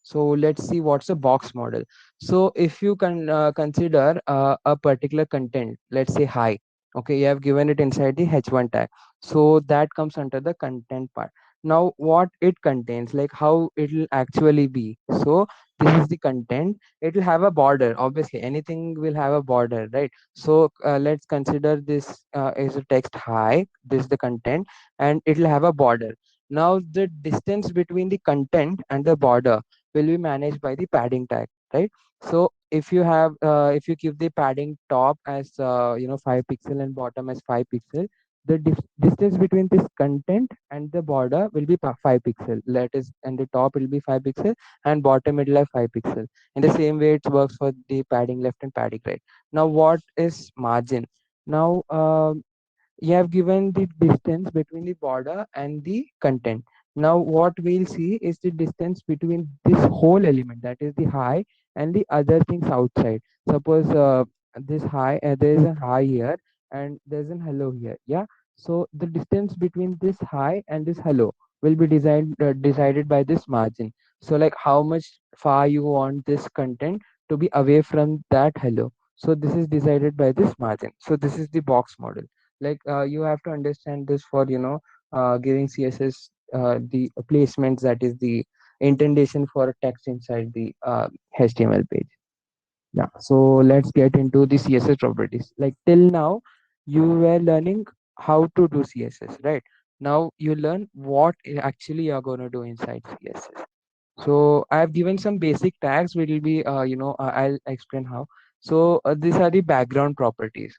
So let's see what's a box model. So if you can consider a particular content, let's say hi. Okay, you have given it inside the h1 tag. So that comes under the content part. Now what it contains, like how it will actually be. So this is the content. It will have a border. Obviously, anything will have a border, right? So let's consider this is a text hi. This is the content, and it will have a border. Now the distance between the content and the border will be managed by the padding tag, right? So if you give the padding top as 5 pixel and bottom as 5 pixel, the distance between this content and the border will be 5 pixel. That is, and the top will be 5 pixel, and bottom it will have 5 pixel. In the same way it works for the padding left and padding right. Now what is margin? Now you have given the distance between the border and the content. Now what we'll see is the distance between this whole element, that is the high, and the other things outside. Suppose this high, there is a high here, and there's an hello here. Yeah. So the distance between this high and this hello will be decided by this margin. So like how much far you want this content to be away from that hello. So this is decided by this margin. So this is the box model. Like you have to understand this for giving css the placements, that is the indentation for text inside the html page. Yeah, so let's get into the css properties. Like till now you were learning how to do css, right? Now you learn what actually you're going to do inside css. So I have given some basic tags which will be, I'll explain how. So these are the background properties.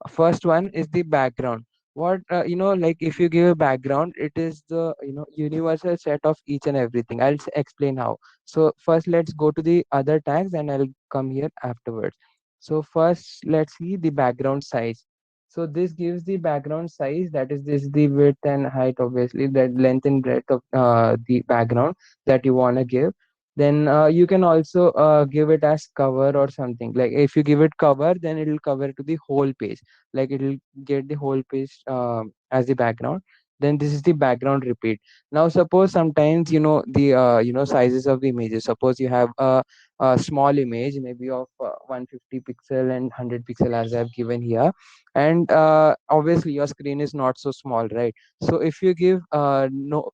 First one is the background. What, like if you give a background, it is the, universal set of each and everything. I'll explain how. So first let's go to the other tags and I'll come here afterwards. So first let's see the background size. So this gives the background size, that is this the width and height, obviously, that length and breadth of the background that you want to give. Then you can also give it as cover or something. Like if you give it cover, then it will cover to the whole page, like it will get the whole page as the background. Then this is the background repeat. Now suppose sometimes the sizes of the images. Suppose you have a small image, maybe of 150 pixel and 100 pixel as I've given here, and obviously your screen is not so small, right? So if you give no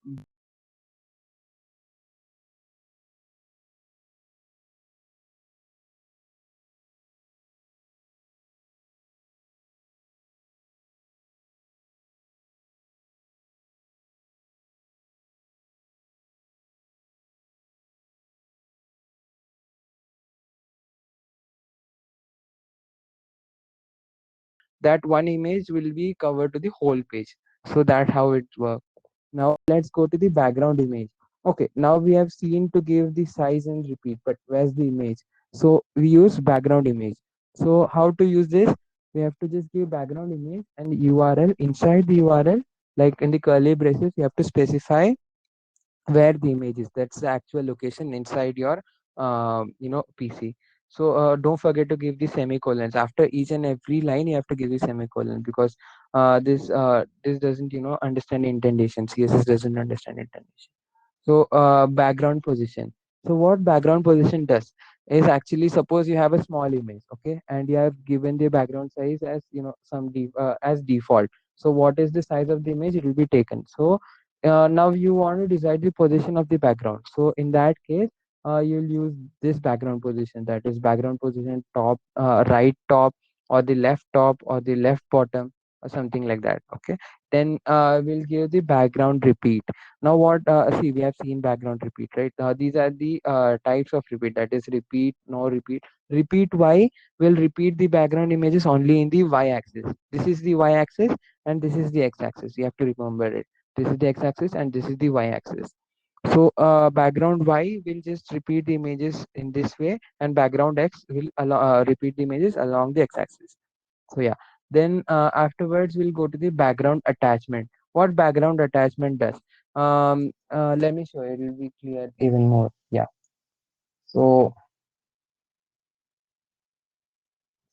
that one image will be covered to the whole page. So that how it works. Now let's go to the background image. Okay, now we have seen to give the size and repeat, but where's the image? So we use background image. So how to use this? We have to just give background image and URL. Inside the URL, like in the curly braces, you have to specify where the image is. That's the actual location inside your PC. So don't forget to give the semicolons after each and every line. You have to give the semicolon, because this doesn't understand indentation. CSS doesn't understand indentation. So background position. So what background position does is, actually, suppose you have a small image, okay, and you have given the background size as as default. So what is the size of the image? It will be taken. So now you want to decide the position of the background. So in that case, you'll use this background position, that is background position top, right top, or the left top, or the left bottom, or something like that. Okay. Then we'll give the background repeat. Now what, see, we have seen background repeat, right? These are the types of repeat, that is repeat, no repeat. Repeat Y will repeat the background images only in the Y axis. This is the Y axis and this is the X axis. You have to remember it. This is the X axis and this is the Y axis. So background Y will just repeat the images in this way, and background X will repeat the images along the X axis. So yeah, then afterwards we'll go to the background attachment. What background attachment does? Let me show you. It will be clear even more. Yeah. So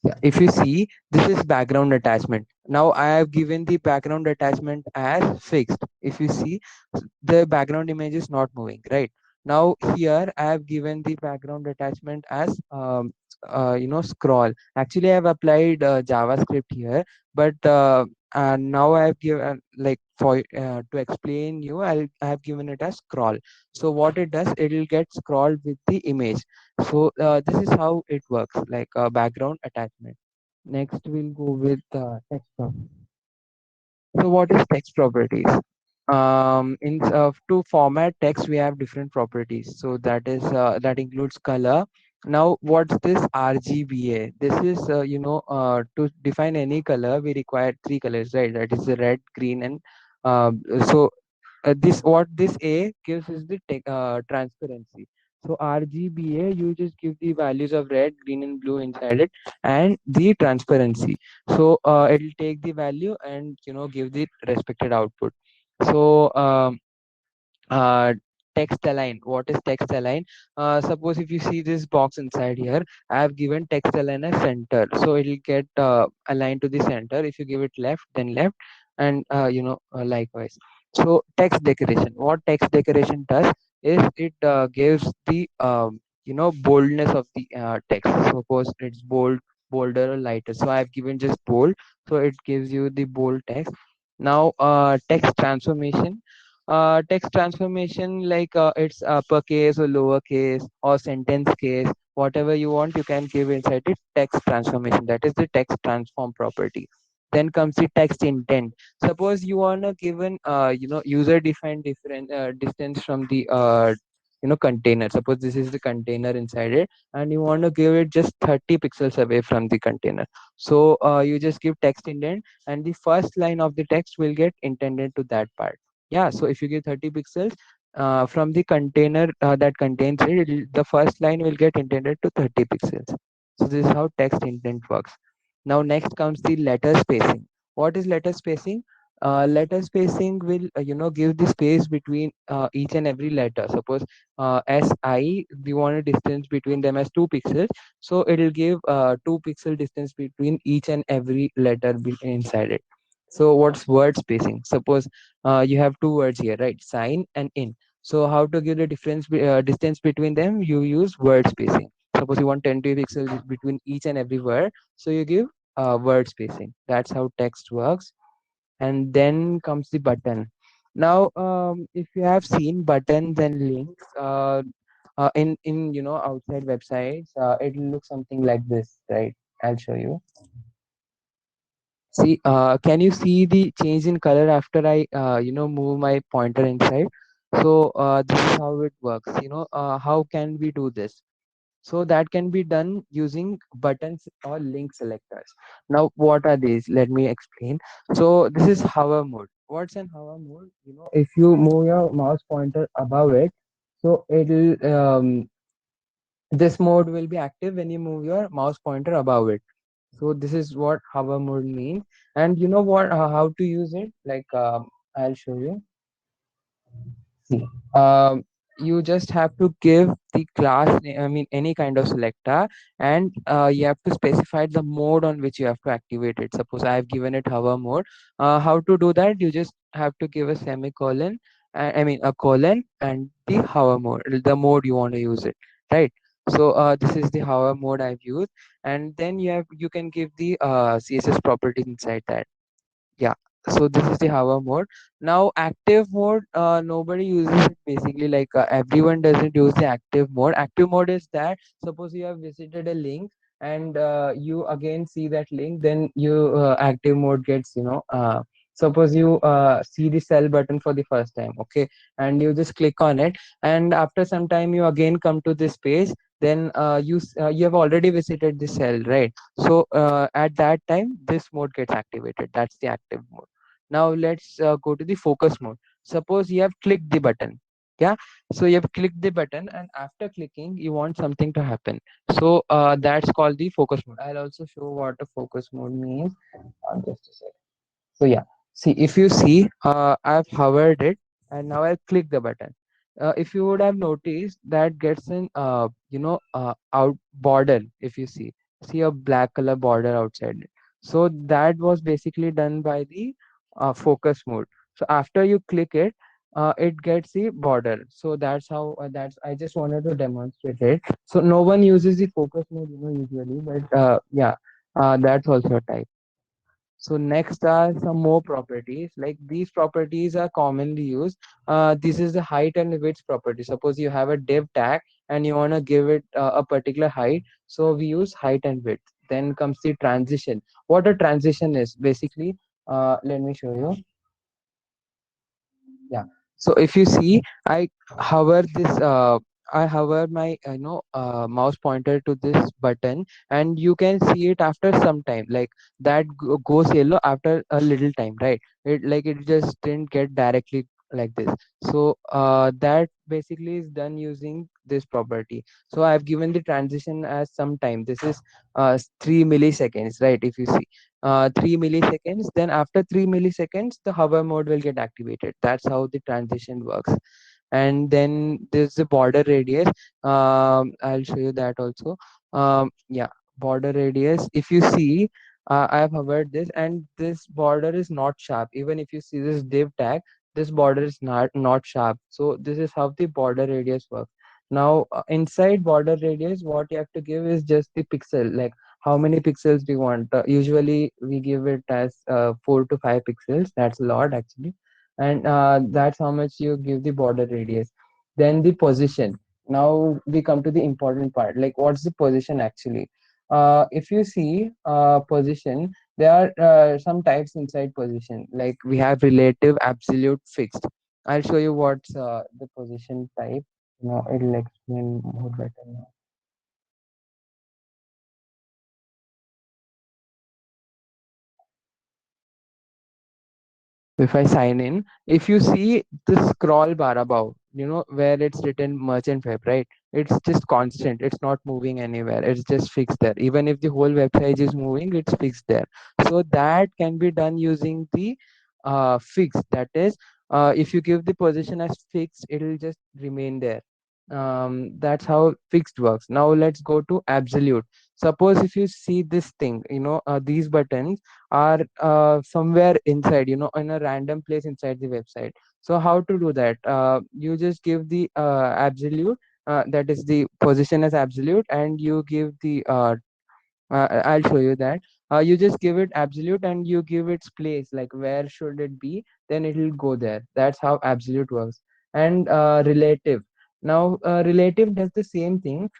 yeah, if you see, this is background attachment. Now I have given the background attachment as fixed. If you see, the background image is not moving, right? Now here I have given the background attachment as scroll. Actually, I have applied JavaScript here, but now I have given, like, for to explain you, I have given it as scroll. So what it does, it will get scrolled with the image. So this is how it works, like background attachment. Next, we'll go with text properties. So what is text properties? To format text, we have different properties. So that includes color. Now, what's this RGBA? This is to define any color, we require three colors, right? That is the red, green, and so this what this A gives is the transparency. So RGBA, you just give the values of red, green, and blue inside it, and the transparency. So it'll take the value and give the respected output. So uh, text align. What is text align? Suppose if you see this box inside here, I have given text align as center, so it will get aligned to the center. If you give it left, then left, and likewise. So text decoration. What text decoration does is, it gives the boldness of the text. Suppose it's bold, bolder, or lighter. So I have given just bold, so it gives you the bold text. Now text transformation. Text transformation, like it's uppercase or lowercase or sentence case, whatever you want, you can give inside it text transformation. That is the text transform property. Then comes the text intent. Suppose you want to given user defined different distance from the container. Suppose this is the container inside it, and you want to give it just 30 pixels away from the container. So you just give text indent, and the first line of the text will get intended to that part. Yeah, so if you give 30 pixels from the container that contains it, the first line will get intended to 30 pixels. So this is how text intent works. Now next comes the letter spacing. What is letter spacing? Letter spacing will give the space between each and every letter. Suppose SI, we want a distance between them as 2 pixels, so it will give 2 pixel distance between each and every letter inside it. So what's word spacing? Suppose you have two words here, right? Sign and in. So how to give the distance between them? You use word spacing. Suppose you want 10 to pixels between each and every word, so you give word spacing. That's how text works. And then comes the button. Now if you have seen buttons and links in outside websites, it will look something like this, right? I'll show you. See, can you see the change in color after I move my pointer inside? So this is how it works. How can we do this? So that can be done using buttons or link selectors. Now, what are these? Let me explain. So this is hover mode. What's in hover mode? If you move your mouse pointer above it, so it'll this mode will be active when you move your mouse pointer above it. So this is what hover mode means. And you know what, how to use it? Like, I'll show you. See, you just have to give the class, I mean, any kind of selector, and you have to specify the mode on which you have to activate it. Suppose I have given it hover mode. How to do that? You just have to give a semicolon, I mean, a colon, and the hover mode, the mode you want to use it, right? So this is the hover mode I've used, and then you can give the CSS properties inside that. Yeah, so this is the hover mode. Now active mode, nobody uses it basically, like everyone doesn't use the active mode. Active mode is that suppose you have visited a link and you again see that link, then you active mode gets, suppose you see the sell button for the first time, okay, and you just click on it, and after some time you again come to this page, then you have already visited the cell, right? So at that time, this mode gets activated. That's the active mode. Now let's go to the focus mode. Suppose you have clicked the button. Yeah. So you have clicked the button, and after clicking, you want something to happen. So that's called the focus mode. I'll also show what a focus mode means. Just a second. So yeah, see, if you see, I've hovered it and now I'll click the button. If you would have noticed, that gets an out border. If you see a black color border outside it. So that was basically done by the focus mode. So after you click it, it gets the border. So that's how, that's, I just wanted to demonstrate it. So no one uses the focus mode, usually, but yeah, that's also a type. So next are some more properties. Like these properties are commonly used. This is the height and width property. Suppose you have a div tag and you want to give it a particular height. So we use height and width. Then comes the transition. What a transition is basically. Let me show you. Yeah. So if you see, I hover this. I hover my mouse pointer to this button, and you can see it after some time. Like that goes yellow after a little time, right? It just didn't get directly like this. So that basically is done using this property. So I've given the transition as some time. This is 3 milliseconds, right? If you see 3 milliseconds, then after 3 milliseconds the hover mode will get activated. That's how the transition works. And then there's the border radius. I'll show you that also. Yeah, border radius, if you see, I have hovered this, and this border is not sharp. Even if you see this div tag, this border is not sharp. So this is how the border radius works. Now inside border radius, what you have to give is just the pixel, like how many pixels do you want. Usually we give it as 4 to 5 pixels. That's a lot actually. And that's how much you give the border radius. Then the position. Now we come to the important part, like what's the position actually. If you see position, there are some types inside position, like we have relative, absolute, fixed. I'll show you what's the position type. It'll explain more better now. If I sign in, if you see the scroll bar above, where it's written merchant web, right? It's just constant. It's not moving anywhere. It's just fixed there. Even if the whole website is moving, it's fixed there. So that can be done using the fixed. That is, if you give the position as fixed, it'll just remain there. That's how fixed works. Now let's go to absolute. Suppose if you see this thing, these buttons are somewhere inside, in a random place inside the website. So how to do that? You just give the absolute, that is the position as absolute, and you give the I'll show you that. You just give it absolute and you give its place, like where should it be, then it will go there. That's how absolute works. And relative. Now relative does the same thing.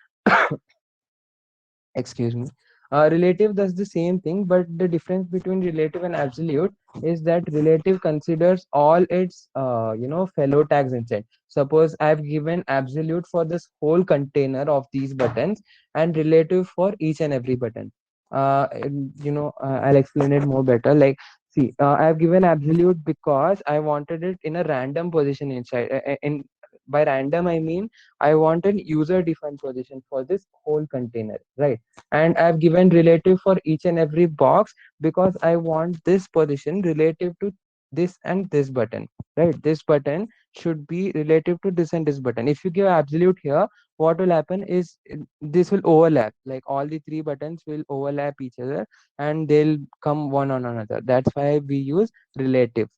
Excuse me. Relative does the same thing, but the difference between relative and absolute is that relative considers all its fellow tags inside. Suppose I've given absolute for this whole container of these buttons and relative for each and every button. I'll explain it more better. Like, see, I've given absolute because I wanted it in a random position inside in by random I mean I want an user defined position for this whole container, right? And I've given relative for each and every box because I want this position relative to this and this button, right? This button should be relative to this and this button. If you give absolute here, what will happen is this will overlap, like all the three buttons will overlap each other and they'll come one on another. That's why we use relative.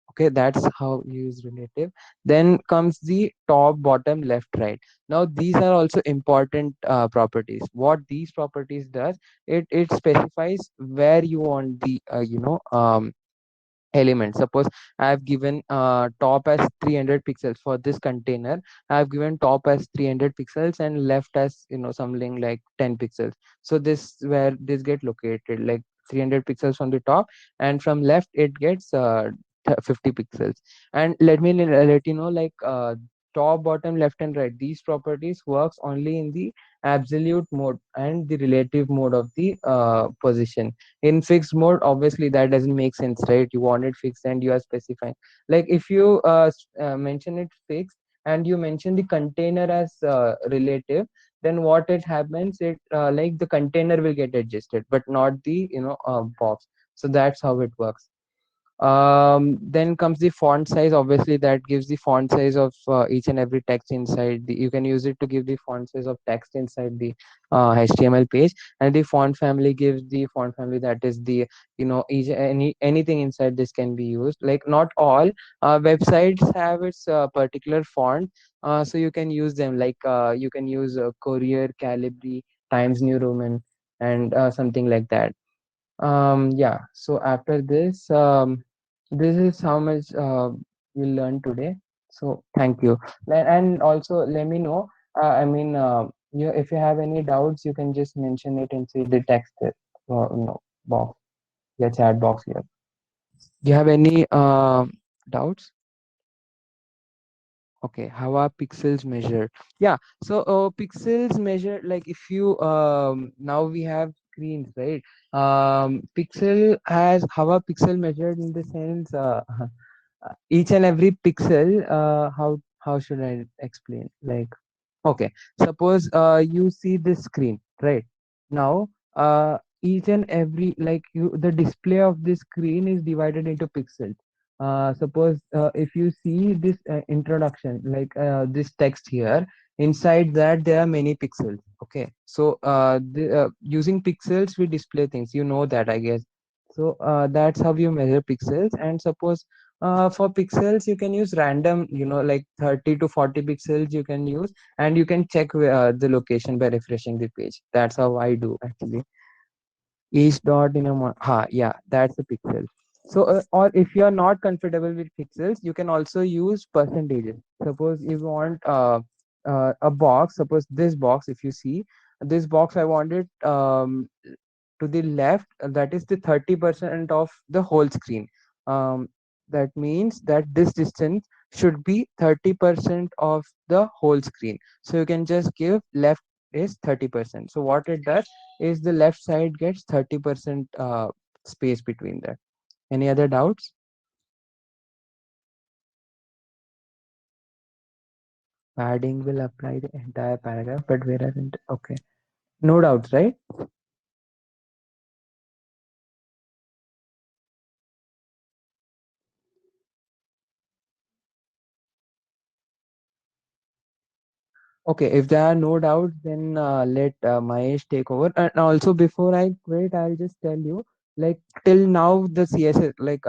Okay, that's how you use relative. Then comes the top, bottom, left, right. Now these are also important properties. What these properties does, it specifies where you want the element. Suppose I have given top as 300 pixels for this container. I have given top as 300 pixels and left as something like 10 pixels. So this where this get located, like 300 pixels from the top, and from left it gets 50 pixels. And let me let you know, like top, bottom, left and right, these properties works only in the absolute mode and the relative mode of the position. In fixed mode, obviously that doesn't make sense, right? You want it fixed and you are specifying, like if you mention it fixed and you mention the container as relative, then what it happens, it like the container will get adjusted but not the box. So that's how it works. Then comes the font size. Obviously that gives the font size of each and every text inside the, you can use it to give the font size of text inside the HTML page. And the font family gives the font family, that is the anything inside this can be used. Like not all websites have its particular font, so you can use them, like you can use Courier, Calibri, Times New Roman, and something like that. Yeah, so after this, this is how much we learned today. So thank you. And also let me know, I mean, if you have any doubts, you can just mention it inside the text box, your chat box here. Do you have any doubts? Okay, how are pixels measured? Yeah, so pixels measured, like if you now we have screens, right? Pixel has, how are pixel measured in the sense, each and every pixel, how should I explain? Like, okay, suppose you see this screen, right? Now, each and every, like you, the display of this screen is divided into pixels. Suppose if you see this introduction, like this text here, inside that there are many pixels. Okay, so using pixels we display things. You know that, I guess. So that's how you measure pixels. And suppose for pixels you can use random, like 30 to 40 pixels you can use, and you can check the location by refreshing the page. That's how I do actually. Each dot in a yeah, that's a pixel. So or if you are not comfortable with pixels, you can also use percentages. Suppose if you want a box, suppose this box, if you see this box, I want it to the left, that is the 30% of the whole screen. um, that means that this distance should be 30% of the whole screen. So you can just give left is 30%. So what it does is the left side gets 30% space between that. Any other doubts? Padding will apply the entire paragraph, but where aren't, okay, no doubts, right? Okay, if there are no doubts, then let Mahesh take over. And also, before I quit, I'll just tell you, like till now, the CSS, like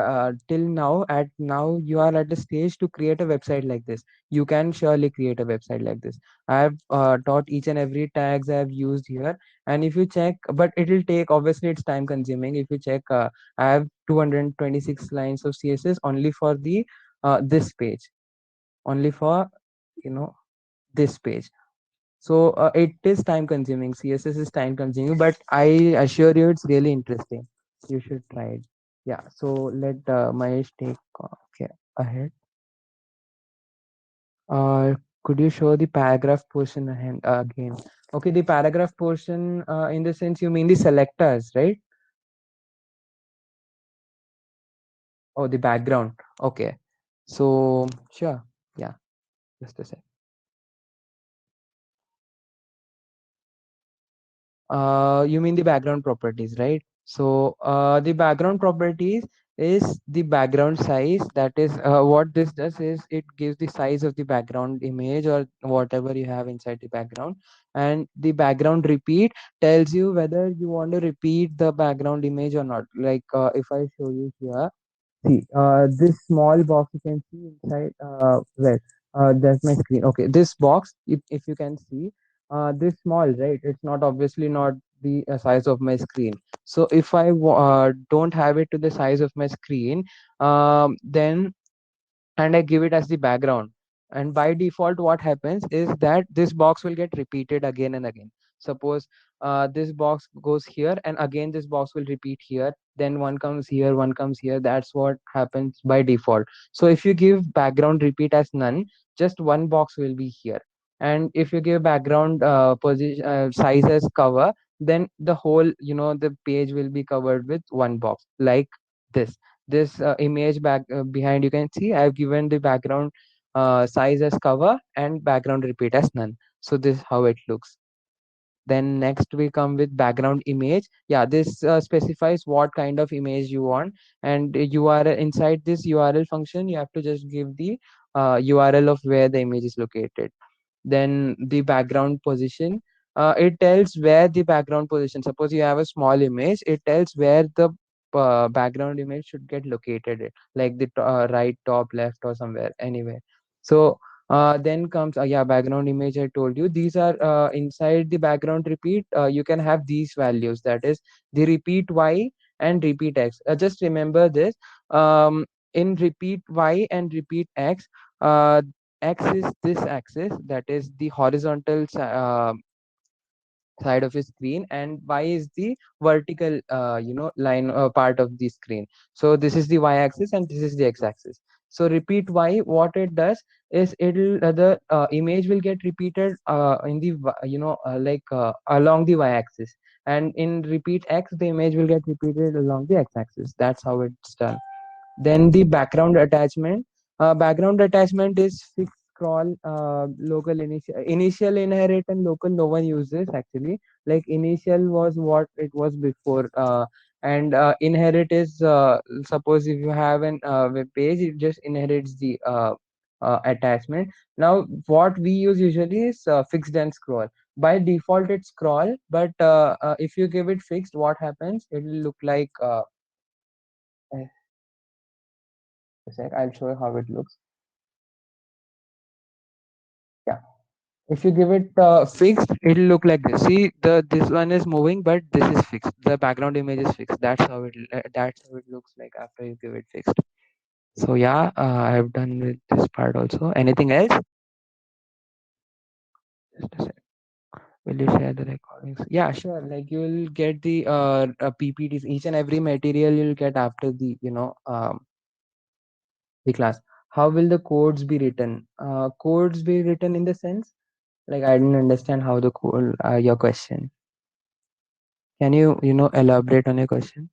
till now, at now you are at the stage to create a website like this. You can surely create a website like this. I have taught each and every tags I have used here, and if you check, but it will take, obviously it's time consuming. If you check, I have 226 lines of CSS only for the this page, only for you know this page. So it is time consuming. CSS is time consuming, but I assure you it's really interesting. You should try it. Yeah. So let Mahesh take okay, ahead. Could you show the paragraph portion again? Okay, the paragraph portion, in the sense you mean the selectors, right? Oh, the background. Okay. So sure. Yeah. Just a sec. You mean the background properties, right? So the background properties is the background size. That is what this does is it gives the size of the background image or whatever you have inside the background. And the background repeat tells you whether you want to repeat the background image or not. Like if I show you here, see, this small box you can see inside, that's my screen. Okay, this box, if you can see, this small, right? It's not obviously not the size of my screen. So if I don't have it to the size of my screen, then and I give it as the background. And by default, what happens is that this box will get repeated again and again. Suppose this box goes here, and again this box will repeat here. Then one comes here, one comes here. That's what happens by default. So if you give background repeat as none, just one box will be here. And if you give background position size as cover, then the whole the page will be covered with one box like this image back behind. You can see I've given the background size as cover and background repeat as none. So this is how it looks. Then next we come with background image. Yeah, this specifies what kind of image you want, and URL inside this URL function you have to just give the URL of where the image is located. Then the background position, it tells where the background position, suppose you have a small image, it tells where the background image should get located, like the right, top, left, or somewhere, anywhere. So then comes yeah, background image. I told you these are inside the background repeat. You can have these values, that is the repeat y and repeat x. Just remember this, in repeat y and repeat x, uh, x is this axis, that is the horizontal side of a screen, and y is the vertical line part of the screen. So this is the y axis and this is the x axis. So repeat y, what it does is it'll the image will get repeated in the along the y axis, and in repeat x the image will get repeated along the x axis. That's how it's done. Then the background attachment is fixed scroll, local initial inherit and local no one uses actually. Like initial was what it was before, and inherit is suppose if you have an web page, it just inherits the attachment. Now what we use usually is fixed and scroll. By default it's scroll, but if you give it fixed, what happens, it will look like a sec, I'll show you how it looks. Yeah, if you give it fixed, it'll look like this. See, the this one is moving, but this is fixed. The background image is fixed. That's how it looks like after you give it fixed. So yeah, I've done with this part also. Anything else? Just a sec. Will you share the recordings? Yeah, sure. Like you'll get the PPTs, each and every material you'll get after the the class. How will the codes be written? Codes be written in the sense, like I didn't understand how the code your question. Can you elaborate on your question?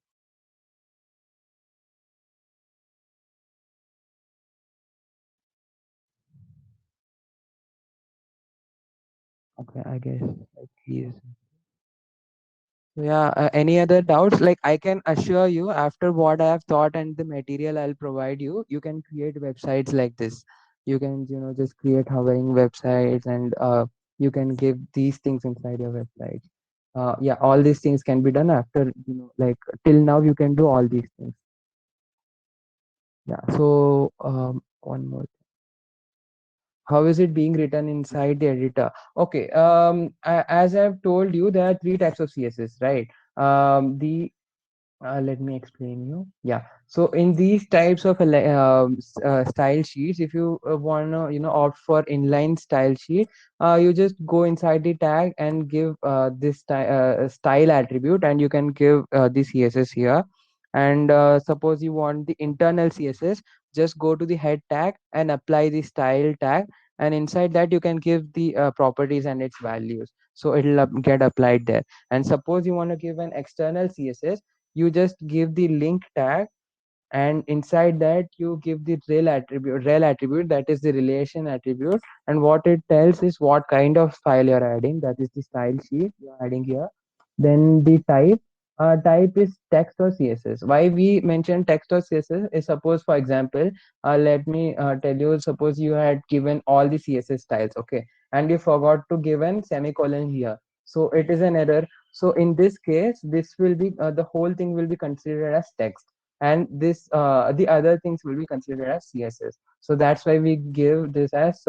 Okay, I guess like he's. Yeah, any other doubts? Like I can assure you, after what I have thought and the material I'll provide you, you can create websites like this. You can, just create hovering websites, and you can give these things inside your website. Yeah, all these things can be done after, like till now you can do all these things. Yeah. So one more. How is it being written inside the editor? Okay, as I've told you, there are three types of CSS, right? The Let me explain you. Yeah, so in these types of style sheets, if you want to opt for inline style sheet, you just go inside the tag and give this style attribute, and you can give the CSS here. And suppose you want the internal CSS, just go to the head tag and apply the style tag, and inside that you can give the properties and its values, so it'll get applied there. And suppose you want to give an external CSS, you just give the link tag and inside that you give the rel attribute, that is the relation attribute, and what it tells is what kind of file you're adding, that is the style sheet you're adding here. Then the type is text or css. Why we mention text or css is, suppose for example, let me tell you, suppose you had given all the css styles, okay, and you forgot to give an semicolon here, so it is an error. So in this case, this will be the whole thing will be considered as text, and this the other things will be considered as css. So that's why we give this as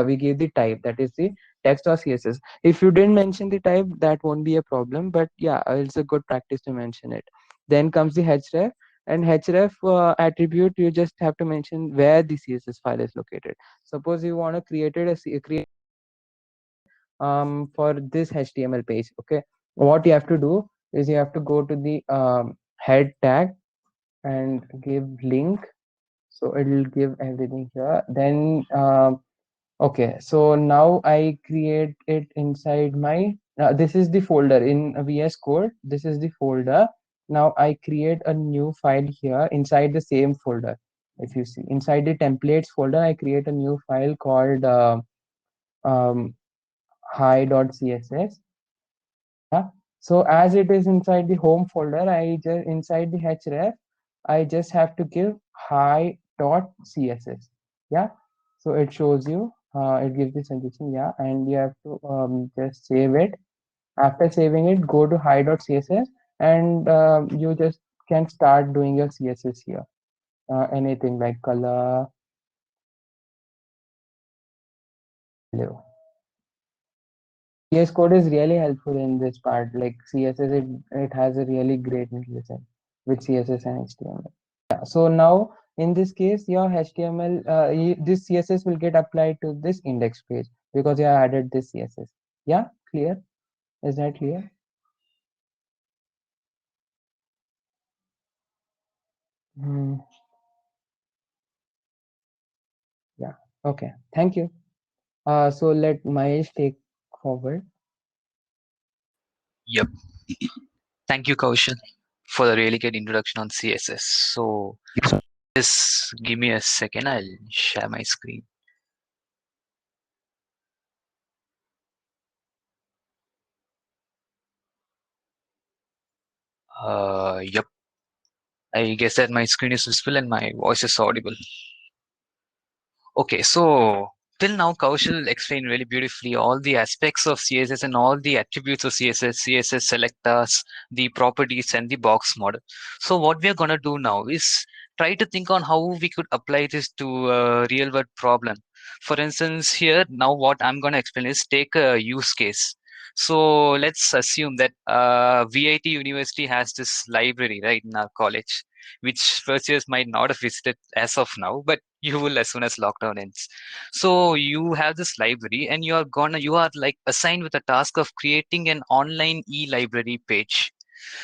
we give the type, that is the text or css. If you didn't mention the type, that won't be a problem, but yeah, it's a good practice to mention it. Then comes the href, and href attribute, you just have to mention where the css file is located. Suppose you want to create for this html page, okay, what you have to do is you have to go to the head tag and give link, so it will give everything here. Then okay, so now I create it inside my this is the folder in VS Code, this is the folder. Now I create a new file here inside the same folder. If you see inside the templates folder, I create a new file called um, hi.css. Yeah. So as it is inside the home folder, I just inside the href, I just have to give hi.css. Yeah. So it shows you, it gives the suggestion. Yeah, and you have to just save it. After saving it, go to hi.css, and you just can start doing your CSS here. Anything like color, value. VS Code is really helpful in this part. Like CSS, it has a really great intelligence with CSS and HTML. Yeah. So now in this case, your HTML, this CSS will get applied to this index page because you have added this CSS. Yeah, clear? Is that clear? Hmm. Yeah. Okay. Thank you. So let Mahesh take forward. Yep. Thank you, Kaushal, for the really good introduction on CSS. So just give me a second. I'll share my screen. Yep. I guess that my screen is visible and my voice is audible. Okay, so till now Kaushal explained really beautifully all the aspects of CSS and all the attributes of CSS, CSS selectors, the properties and the box model. So what we are going to do now is try to think on how we could apply this to a real world problem. For instance, here now what I'm going to explain is take a use case. So let's assume that VIT University has this library right in our college, which first years might not have visited as of now, but you will as soon as lockdown ends. So you have this library and you are like assigned with the task of creating an online e-library page.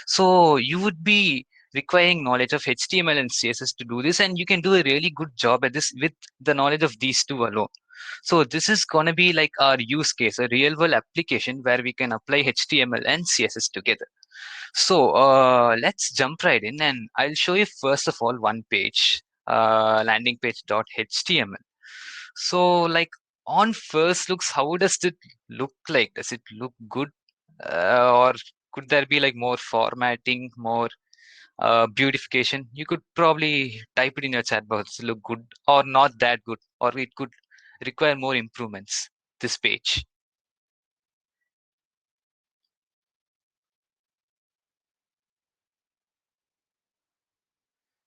So you would be requiring knowledge of HTML and CSS to do this, and you can do a really good job at this with the knowledge of these two alone. So this is going to be like our use case, a real world application where we can apply HTML and CSS together. So let's jump right in, and I'll show you first of all one page, landing page.html. So like on first looks, how does it look like? Does it look good, or could there be like more formatting, more beautification? You could probably type it in your chat box. Look good or not that good, or it could require more improvements. This page.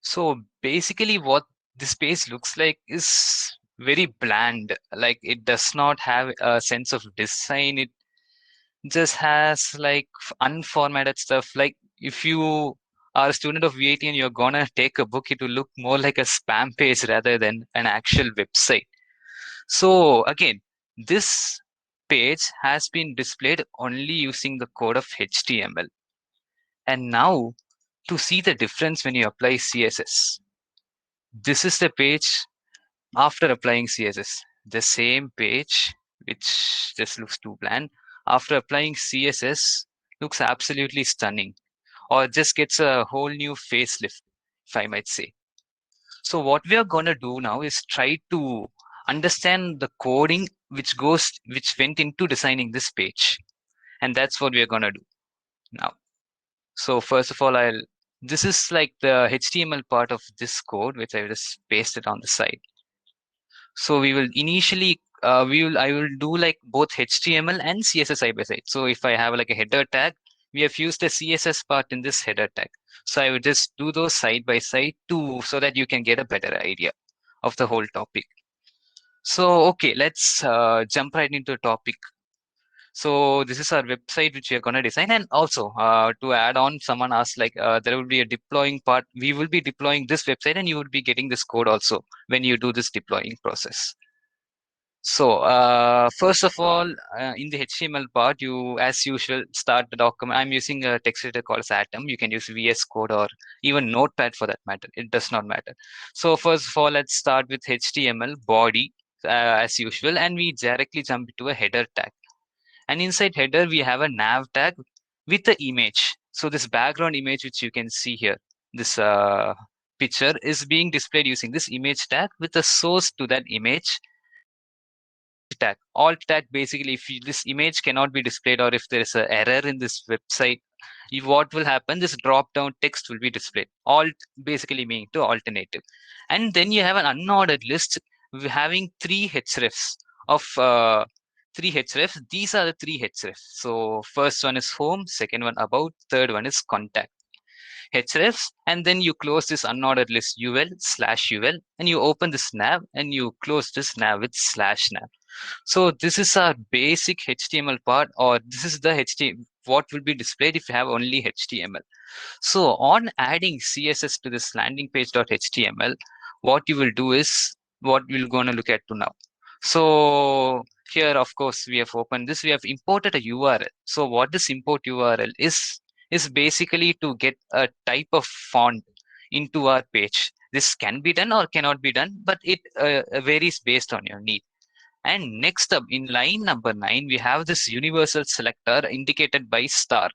So basically, what this space looks like is very bland. Like it does not have a sense of design. It just has like unformatted stuff. Like if you are a student of VIT and you're gonna take a book, it will look more like a spam page rather than an actual website. So again, this page has been displayed only using the code of HTML. And now to see the difference when you apply CSS. This is the page after applying CSS. The same page, which just looks too bland, after applying CSS looks absolutely stunning, or just gets a whole new facelift. if I might say. So what we are going to do now is try to understand the coding which went into designing this page. And that's what we are going to do now. So first of all, this is like the HTML part of this code, which I just pasted on the side. So we will initially, I will do like both HTML and CSS side by side. So if I have like a header tag, we have used the CSS part in this header tag. So I would just do those side by side so that you can get a better idea of the whole topic. So, okay, let's jump right into the topic. So this is our website which we are going to design. And also to add on, someone asked like there will be a deploying part. We will be deploying this website and you will be getting this code also when you do this deploying process. So first of all, in the HTML part, you, as usual, start the document. I'm using a text editor called Atom. You can use VS Code or even Notepad for that matter. It does not matter. So first of all, let's start with HTML body as usual, and we directly jump to a header tag. And inside header, we have a nav tag with the image. So this background image, which you can see here, this picture is being displayed using this image tag with a source to that image tag. Alt tag basically, if this image cannot be displayed or if there is an error in this website, what will happen? This drop down text will be displayed. Alt basically meaning to alternative. And then you have an unordered list having three hrefs of three hrefs. These are the three hrefs. So first one is home, second one about, third one is contact. Hrefs, and then you close this unordered list ul/ul, and you open this nav and you close this nav with /nav. So this is our basic HTML part, or this is the HTML, what will be displayed if you have only HTML. So on adding CSS to this landing page.html, what you will do is what we're going to look at to now. So here, of course, we have opened this, we have imported a URL. So what this import URL is basically to get a type of font into our page. This can be done or cannot be done, but it varies based on your need. And next up, in line number 9, we have this universal selector indicated by star.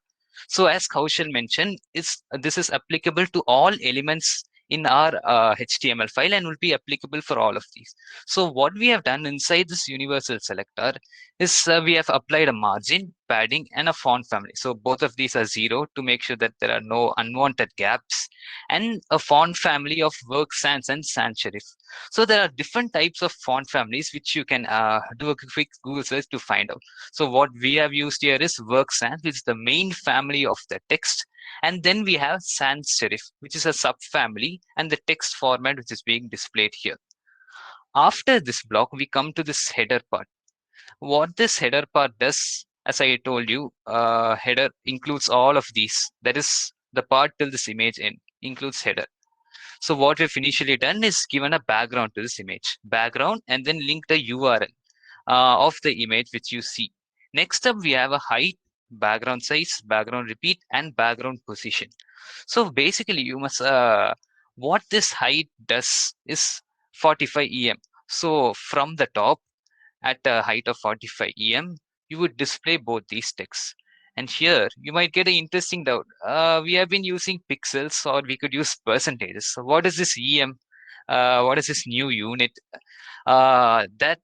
So as Kaushal mentioned, this is applicable to all elements in our HTML file and will be applicable for all of these. So what we have done inside this universal selector is we have applied a margin, padding, and a font family. So both of these are 0 to make sure that there are no unwanted gaps, and a font family of work sans and sans serif. So there are different types of font families which you can do a quick Google search to find out. So what we have used here is work sans, which is the main family of the text. And then we have sans serif, which is a subfamily, and the text format which is being displayed here. After this block, we come to this header part. What this header part does, as I told you, header includes all of these. That is the part till this image end includes header. So what we've initially done is given a background to this image, background, and then link the URL of the image which you see. Next up, we have a height, background size, background repeat, and background position. So basically, you must what this height does is 45 em. So from the top, at a height of 45 em, you would display both these texts. And here you might get an interesting doubt. We have been using pixels, or we could use percentages. So what is this em? What is this new unit? That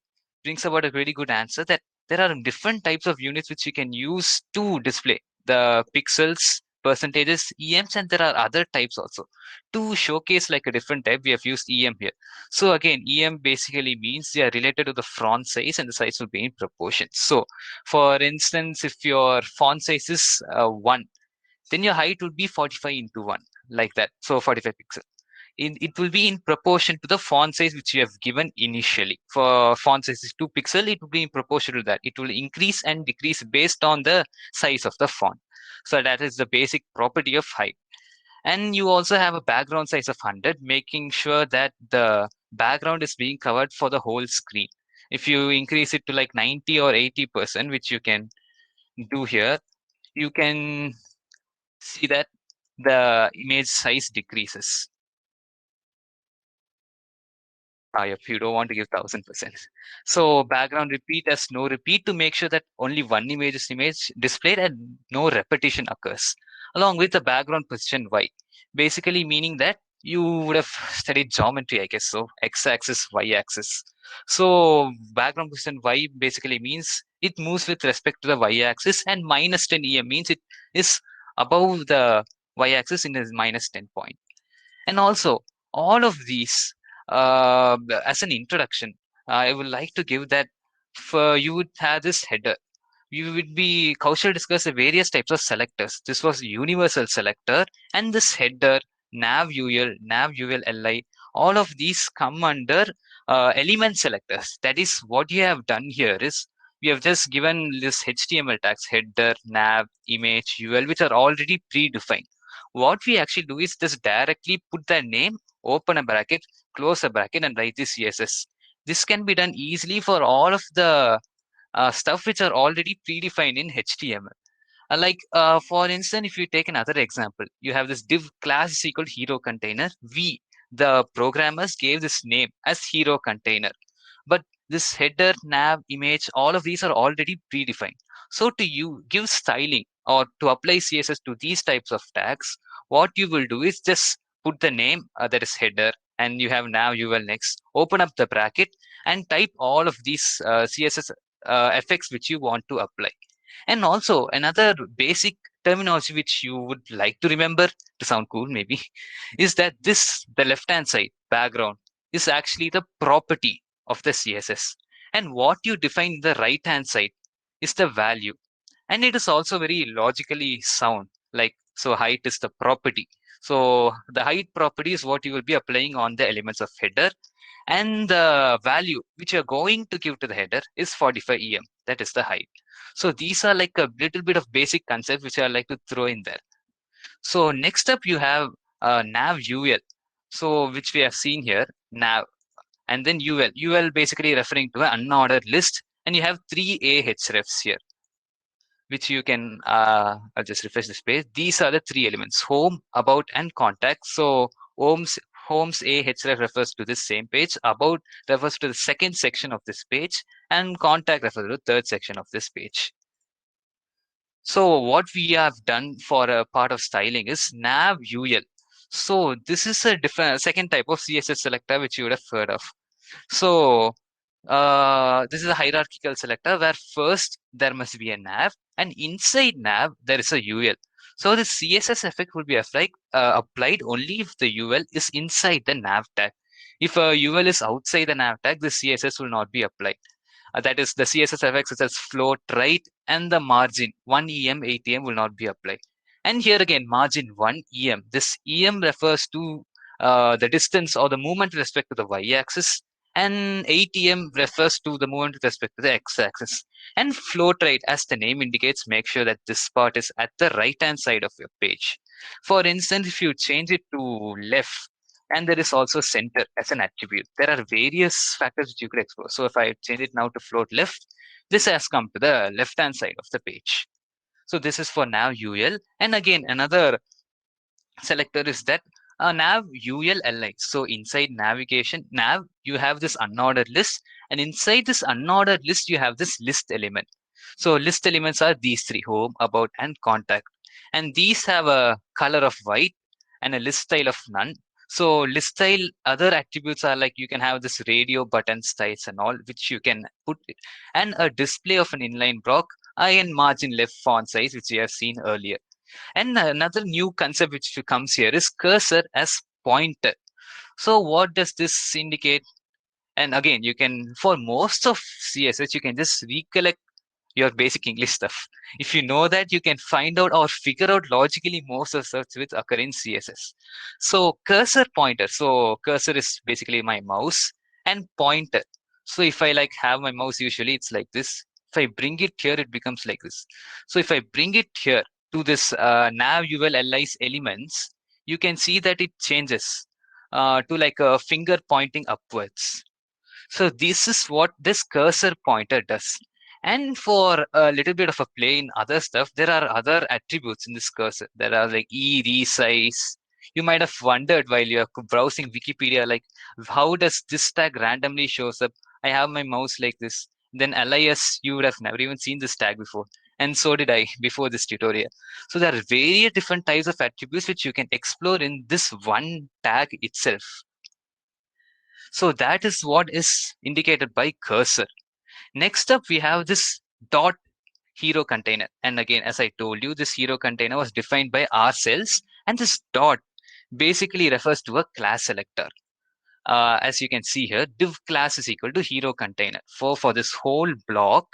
brings about a very good answer, that there are different types of units which you can use to display the pixels, percentages, EMs, and there are other types also. To showcase like a different type, we have used EM here. So again, EM basically means they are related to the font size, and the size will be in proportion. So for instance, if your font size is 1, then your height would be 45 into 1, like that. So 45 pixels. It will be in proportion to the font size which you have given initially. For font size is 2 pixel, it will be in proportion to that. It will increase and decrease based on the size of the font. So that is the basic property of height. And you also have a background size of 100, making sure that the background is being covered for the whole screen. If you increase it to like 90 or 80%, which you can do here, you can see that the image size decreases. If you don't want to give 1000%. So background repeat as no repeat to make sure that only one image is displayed and no repetition occurs, along with the background position Y, basically meaning that you would have studied geometry, I guess so. X-axis, Y-axis. So background position Y basically means it moves with respect to the Y-axis, and minus 10 EM means it is above the Y-axis in a minus 10 point. And also, all of these, as an introduction, I would like to give that for you would have this header. You would be Kaushal discussed the various types of selectors. This was universal selector, and this header, nav ul, nav ul li, all of these come under element selectors. That is what you have done here is we have just given this HTML tags header, nav, image, ul, which are already predefined. What we actually do is just directly put the name, open a bracket, close a bracket, and write the CSS. This can be done easily for all of the stuff which are already predefined in HTML. For instance, if you take another example, you have this div class is equal to hero container. We, the programmers, gave this name as hero container. But this header, nav, image, all of these are already predefined. So to you give styling or to apply CSS to these types of tags, what you will do is just put the name that is header, and you have nav ul next, open up the bracket and type all of these CSS effects which you want to apply. And also another basic terminology which you would like to remember to sound cool maybe is that the left hand side background is actually the property of the CSS, and what you define in the right hand side is the value. And it is also very logically sound, like so height is the property, so the height property is what you will be applying on the elements of header, and the value which you're going to give to the header is 45 em, that is the height. So these are like a little bit of basic concept which I like to throw in there. So next up you have nav ul, so which we have seen here, nav, and then ul basically referring to an unordered list, and you have three ahrefs here which you can I'll just refresh this page. These are the three elements: home, about, and contact. So home's ahref refers to this same page, about refers to the second section of this page, and contact refers to the third section of this page. So what we have done for a part of styling is nav ul. So this is a different second type of CSS selector which you would have heard of. So this is a hierarchical selector where first there must be a nav, and inside nav there is a ul. So the CSS effect will be applied only if the ul is inside the nav tag. If a ul is outside the nav tag, the CSS will not be applied. That is, the CSS effects such as float, right, and the margin 1 em, 8 em will not be applied. And here again, margin 1 em. This em refers to the distance or the movement with respect to the y-axis, and 8 em refers to the movement with respect to the x-axis. And float right, as the name indicates, make sure that this part is at the right-hand side of your page. For instance, if you change it to left, and there is also center as an attribute, there are various factors which you could explore. So if I change it now to float left, this has come to the left-hand side of the page. So this is for nav ul. And again, another selector is that nav ul li. So inside navigation nav, you have this unordered list, and inside this unordered list you have this list element. So list elements are these three: home, about, and contact, and these have a color of white and a list style of none. So list style other attributes are like you can have this radio button styles and all which you can put it, and a display of an inline block and margin left font size which we have seen earlier. And another new concept which comes here is cursor as pointer. So what does this indicate? And again, you can, for most of CSS, you can just recollect your basic English stuff. If you know that, you can find out or figure out logically most of stuff which occur in CSS. So cursor pointer. So cursor is basically my mouse, and pointer. So if I like have my mouse, usually it's like this. If I bring it here, it becomes like this. So if I bring it here to this nav ul li's elements, you can see that it changes to like a finger pointing upwards. So this is what this cursor pointer does. And for a little bit of a play in other stuff, there are other attributes in this cursor. There are like resize. You might have wondered while you're browsing Wikipedia, like how does this tag randomly shows up? I have my mouse like this. Then LIS, you would have never even seen this tag before. And so did I before this tutorial. So there are various different types of attributes which you can explore in this one tag itself. So that is what is indicated by cursor. Next up, we have this dot hero container. And again, as I told you, this hero container was defined by ourselves, and this dot basically refers to a class selector. As you can see here, div class is equal to hero container. For this whole block,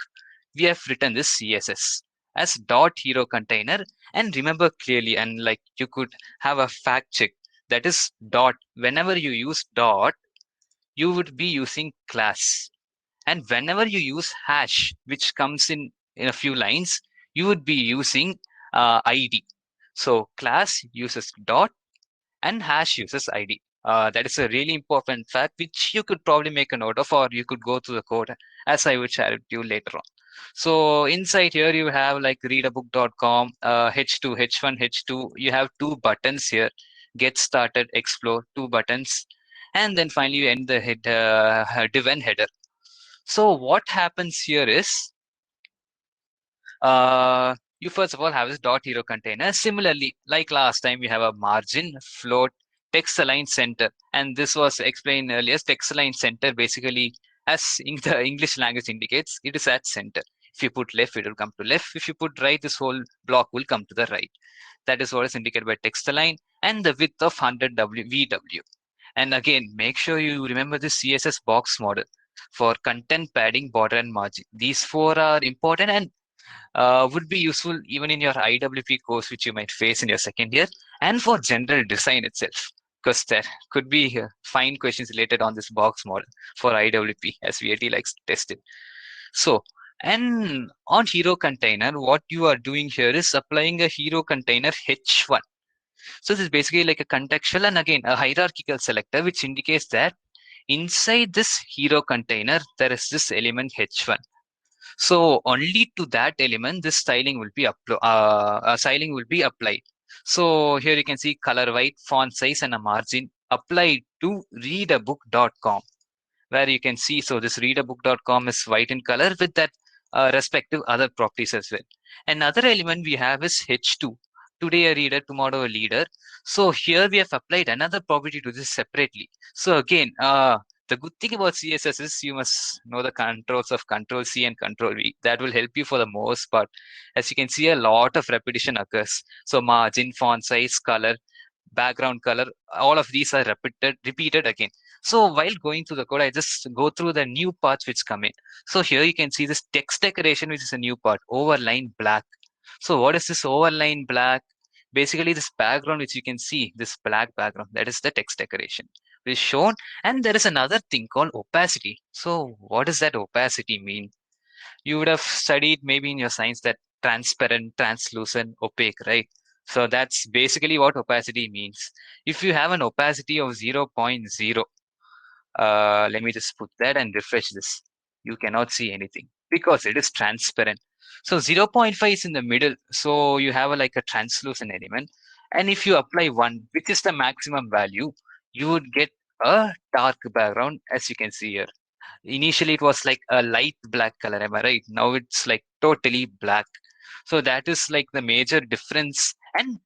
we have written this CSS as dot hero container. And remember clearly, and like you could have a fact check, that is dot. Whenever you use dot, you would be using class. And whenever you use hash, which comes in a few lines, you would be using ID. So class uses dot and hash uses ID. That is a really important fact, which you could probably make a note of, or you could go through the code as I would share it with you later on. So inside here, you have like readabook.com, H2, H1, H2. You have two buttons here, get started, explore, two buttons. And then finally, you end the div and header. So what happens here is, you first of all have this dot hero container. Similarly, like last time, we have a margin, float, text align center. And this was explained earlier. Text align center basically, as in the English language indicates, it is at center. If you put left, it will come to left. If you put right, this whole block will come to the right. That is what is indicated by text align, and the width of 100 VW. And again, make sure you remember the CSS box model for content padding, border, and margin. These four are important and would be useful even in your IWP course, which you might face in your second year, and for general design itself, because there could be fine questions related on this box model for IWP, as VAT likes to test it. So, and on hero container, what you are doing here is applying a hero container H1. So this is basically like a contextual and again a hierarchical selector, which indicates that inside this hero container, there is this element H1. So only to that element, this styling will be applied. So here you can see color white, font size, and a margin applied to readabook.com, where you can see, so this readabook.com is white in color with that respective other properties as well. Another element we have is H2. Today a reader, tomorrow a leader. So here we have applied another property to this separately. So again, the good thing about CSS is you must know the controls of Control C and Control V. That will help you for the most part. As you can see, a lot of repetition occurs. So margin, font size, color, background color, all of these are repeated again. So while going through the code, I just go through the new parts which come in. So here you can see this text decoration, which is a new part, overline black. So what is this overline black? Basically this background, which you can see, this black background, that is the text decoration which is shown. And there is another thing called opacity. So what does that opacity mean? You would have studied maybe in your science that transparent, translucent, opaque, right? So that's basically what opacity means. If you have an opacity of 0.0, let me just put that and refresh this. You cannot see anything because it is transparent. So 0.5 is in the middle. So you have like a translucent element. And if you apply 1, which is the maximum value, you would get a dark background, as you can see here. Initially, it was like a light black color, am I right? Now it's like totally black. So that is like the major difference. And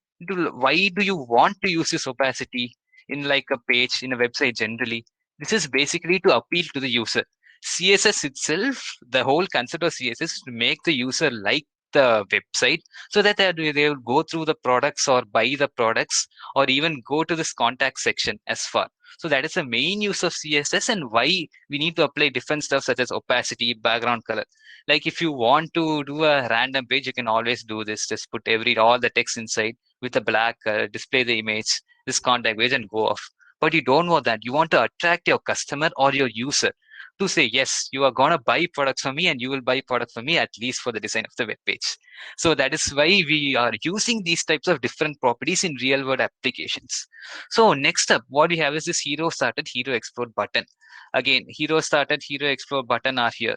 why do you want to use this opacity in like a page, in a website generally? This is basically to appeal to the user. CSS itself, the whole concept of CSS is to make the user like the website so that they will go through the products or buy the products or even go to this contact section as far. So that is the main use of CSS and why we need to apply different stuff such as opacity, background color. Like if you want to do a random page, you can always do this. Just put all the text inside with a black color, display the image, this contact page and go off. But you don't want that. You want to attract your customer or your user to say, yes, you are going to buy products from me and you will buy products from me at least for the design of the web page. So that is why we are using these types of different properties in real world applications. So next up, what we have is this hero started, hero explore button. Again, hero started, hero explore button are here.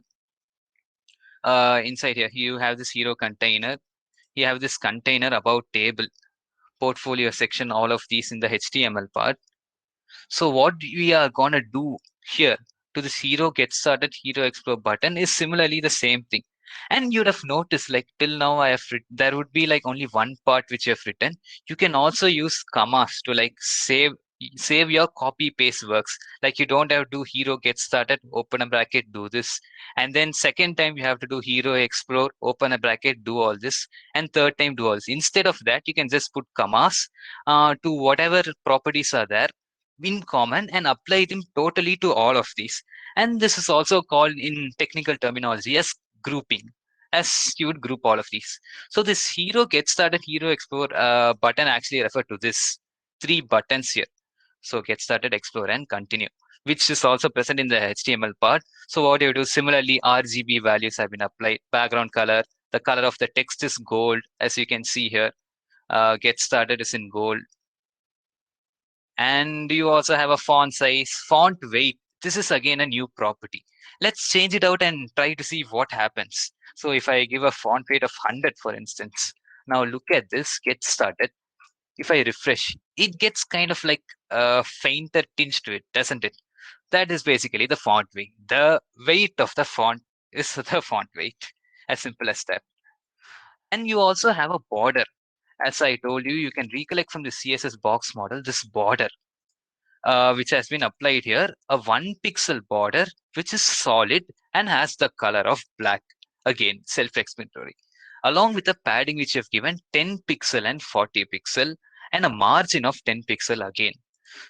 Inside here, you have this hero container. You have this container about table, portfolio section, all of these in the HTML part. So what we are gonna do here to this hero get started, hero explore button is similarly the same thing. And you'd have noticed, like till now, there would be like only one part which you have written. You can also use commas to like save your copy paste works. Like you don't have to do hero get started, open a bracket, do this, and then second time you have to do hero explore, open a bracket, do all this, and third time do all this. Instead of that, you can just put commas to whatever properties are there in common and apply them totally to all of these. And this is also called in technical terminology as grouping, as you would group all of these. So this hero get started, hero explore button actually refer to this three buttons here. So get started, explore, and continue, which is also present in the HTML part. So what you do, similarly, RGB values have been applied. Background color, the color of the text is gold, as you can see here. Get started is in gold. And you also have a font size, font weight. This is again a new property. Let's change it out and try to see what happens. So if I give a font weight of 100, for instance, now look at this, get started. If I refresh, it gets kind of like a fainter tinge to it, doesn't it? That is basically the font weight. The weight of the font is the font weight, as simple as that. And you also have a border. As I told you, you can recollect from the CSS box model, this border which has been applied here, a 1 pixel border which is solid and has the color of black. Again, self-explanatory. Along with the padding which you have given 10 pixel and 40 pixel and a margin of 10 pixel again.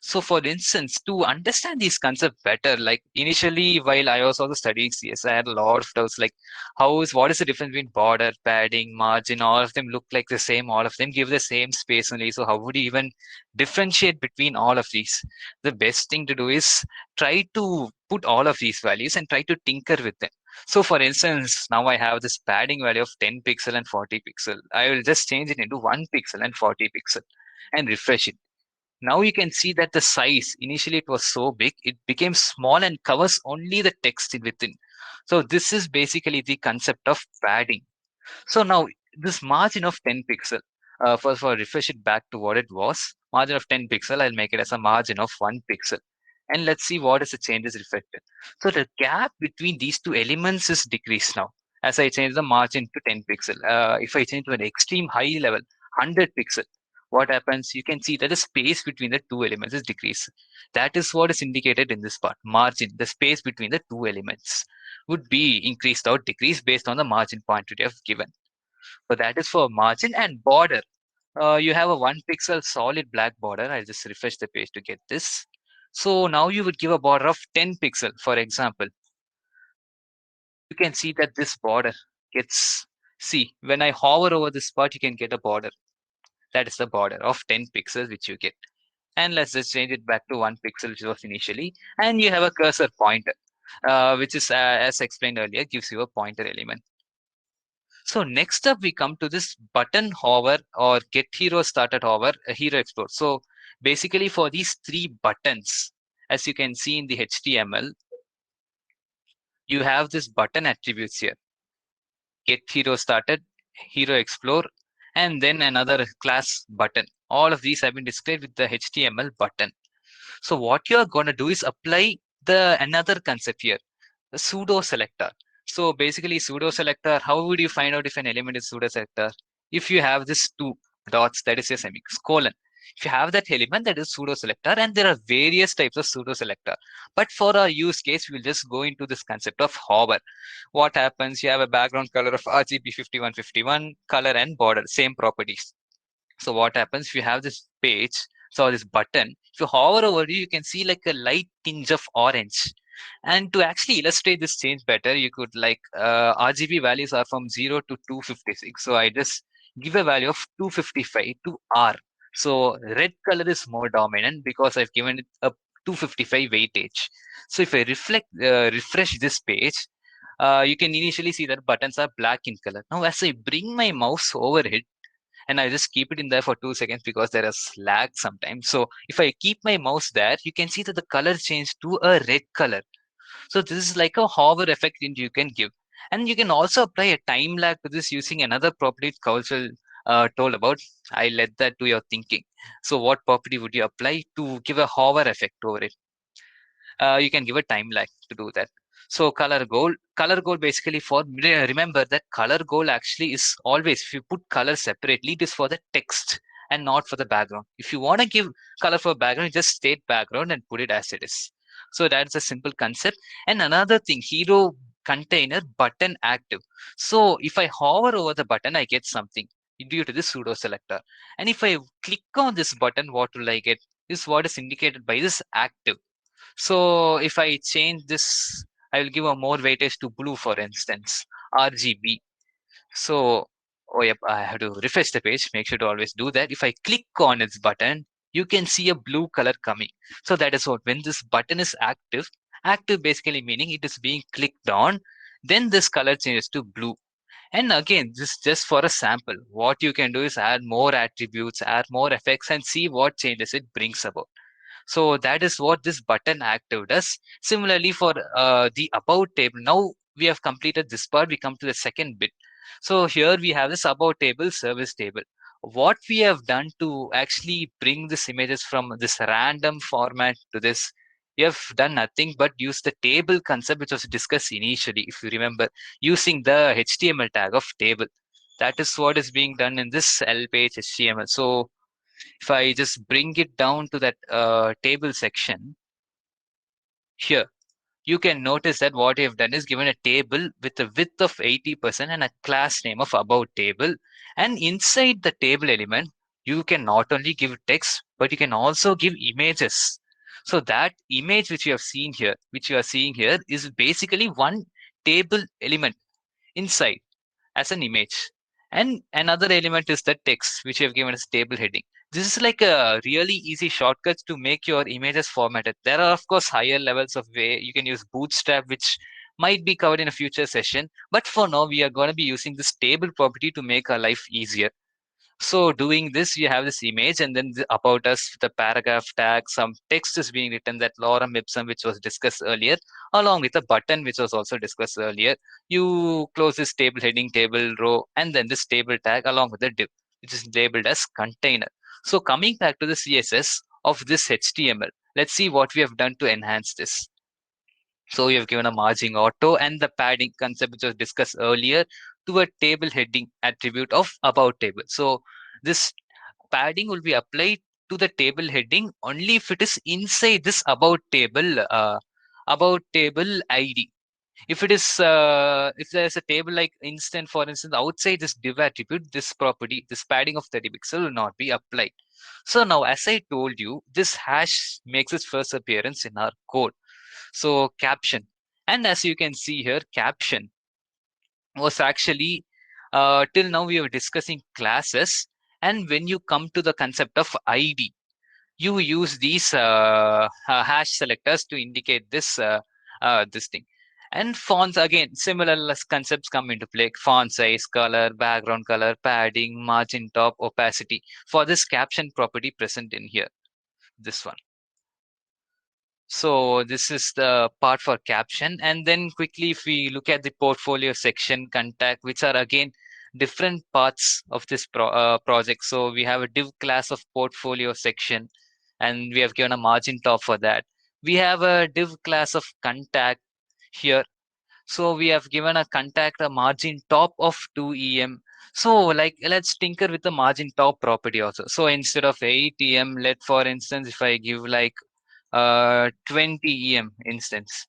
So for instance, to understand these concepts better, like initially while I was also studying CS, I had a lot of doubts like what is the difference between border, padding, margin, all of them look like the same, all of them give the same space only. So how would you even differentiate between all of these? The best thing to do is try to put all of these values and try to tinker with them. So for instance, now I have this padding value of 10 pixel and 40 pixel. I will just change it into 1 pixel and 40 pixel and refresh it. Now you can see that the size, initially it was so big, it became small and covers only the text within. So this is basically the concept of padding. So now this margin of 10 pixel, first of all, refresh it back to what it was. Margin of 10 pixel, I'll make it as a margin of 1 pixel. And let's see what is the changes reflected. So the gap between these two elements is decreased now. As I change the margin to 10 pixel, if I change to an extreme high level, 100 pixel, what happens? You can see that the space between the two elements is decreased. That is what is indicated in this part. Margin, the space between the two elements would be increased or decreased based on the margin quantity I've given. So that is for margin. And border. You have a 1 pixel solid black border. I'll just refresh the page to get this. So now you would give a border of 10 pixel, for example. You can see that this border gets, see, when I hover over this part, you can get a border. That is the border of 10 pixels which you get. And let's just change it back to 1 pixel which was initially. And you have a cursor pointer, which is, as explained earlier, gives you a pointer element. So next up, we come to this button hover or get hero started hover, hero explore. So basically for these three buttons, as you can see in the HTML, you have this button attributes here. Get hero started, hero explore, and then another class button. All of these have been displayed with the HTML button. So what you're going to do is apply another concept here, the pseudo selector. So basically pseudo selector, how would you find out if an element is pseudo selector? If you have this two dots, that is a semicolon. If you have that element, that is pseudo selector, and there are various types of pseudo selector. But for our use case, we'll just go into this concept of hover. What happens? You have a background color of RGB 5151, color and border, same properties. So what happens if you have this page, so this button, if you hover over it, you can see like a light tinge of orange. And to actually illustrate this change better, you could like RGB values are from 0 to 256. So I just give a value of 255 to R. So red color is more dominant because I've given it a 255 weightage. So if I refresh this page, you can initially see that buttons are black in color. Now as I bring my mouse over it, and I just keep it in there for 2 seconds because there is lag sometimes. So if I keep my mouse there, you can see that the color changed to a red color. So this is like a hover effect you can give. And you can also apply a time lag to this using another property Kaushal told about. I let that to your thinking. So what property would you apply to give a hover effect over it? You can give a time lag to do that. So color goal basically for, remember that color goal actually is always, if you put color separately, it is for the text and not for the background. If you want to give color for background, just state background and put it as it is. So that's a simple concept. And another thing, hero container button active. So if I hover over the button, I get something due to the pseudo selector. And if I click on this button, what will I get? Is what is indicated by this active. So if I change this, I will give a more weightage to blue, for instance, RGB. So, oh yep, I have to refresh the page. Make sure to always do that. If I click on its button, you can see a blue color coming. So that is what, when this button is active basically meaning it is being clicked on, then this color changes to blue. And again, this is just for a sample. What you can do is add more attributes, add more effects, and see what changes it brings about. So that is what this button active does. Similarly for the about table, now we have completed this part, we come to the second bit. So here we have this about table, service table. What we have done to actually bring this images from this random format to this, we have done nothing but use the table concept which was discussed initially, if you remember, using the HTML tag of table. That is what is being done in this L page HTML. So if I just bring it down to that table section here, you can notice that what I have done is given a table with a width of 80% and a class name of about table. And inside the table element, you can not only give text, but you can also give images. So that image which you have seen here, which you are seeing here, is basically one table element inside as an image. And another element is the text, which you have given as table heading. This is like a really easy shortcut to make your images formatted. There are, of course, higher levels of way you can use Bootstrap, which might be covered in a future session. But for now, we are going to be using this table property to make our life easier. So doing this, you have this image and then about us, the paragraph tag, some text is being written, that lorem ipsum, which was discussed earlier, along with a button, which was also discussed earlier. You close this table heading, table row, and then this table tag along with the div, which is labeled as container. So coming back to the CSS of this HTML, let's see what we have done to enhance this. So we have given a margin auto and the padding concept which was discussed earlier to a table heading attribute of about table. So this padding will be applied to the table heading only if it is inside this about table ID. If it is if there is a table like instant, for instance, outside this div attribute, this property, this padding of 30 pixel will not be applied. So now, as I told you, this hash makes its first appearance in our code. So caption, and as you can see here, caption was actually till now we were discussing classes, and when you come to the concept of ID, you use these hash selectors to indicate this this thing. And fonts, again, similar concepts come into play: font size, color, background color, padding, margin top, opacity, for this caption property present in here, this one. So this is the part for caption. And then quickly, if we look at the portfolio section, contact, which are again different parts of this project. So we have a div class of portfolio section, and we have given a margin top for that. We have a div class of contact here. So we have given a contact a margin top of 2em. So like, let's tinker with the margin top property also. So instead of 8em, let, for instance, if I give like 20 em instance,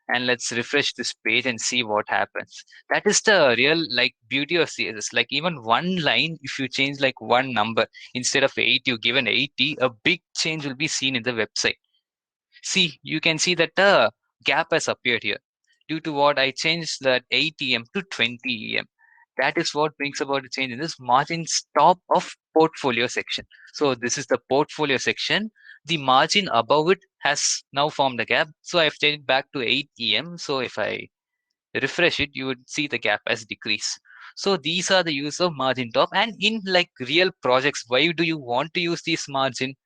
and let's refresh this page and see what happens. That is the real like beauty of CSS. Like even one line, if you change like one number, instead of 8 you give an 80, a big change will be seen in the website. See, you can see that the gap has appeared here due to what I changed that 8em to 20em. That is what brings about a change in this margin top of portfolio section. So this is the portfolio section. The margin above it has now formed a gap. So I've changed it back to 8em. So if I refresh it, you would see the gap has decreased. So these are the use of margin top. And in like real projects, why do you want to use this margin?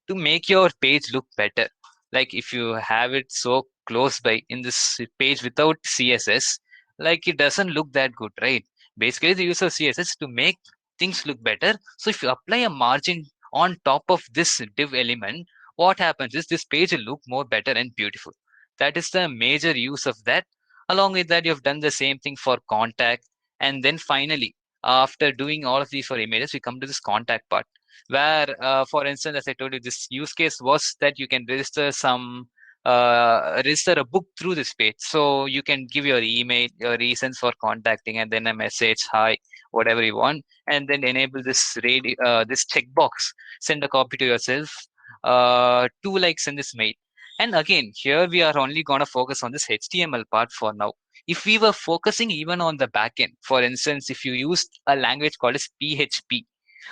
To make your page look better. Like if you have it so close by in this page without CSS, like it doesn't look that good, right? Basically the use of CSS to make things look better. So if you apply a margin on top of this div element, what happens is this page will look more better and beautiful. That is the major use of that. Along with that, you've done the same thing for contact. And then finally, after doing all of these for images, we come to this contact part where, for instance, as I told you, this use case was that you can register a book through this page. So you can give your email, your reasons for contacting, and then a message, hi, whatever you want, and then enable this checkbox, send a copy to yourself, to like send this mail. And again, here we are only going to focus on this HTML part for now. If we were focusing even on the backend, for instance, if you used a language called as PHP,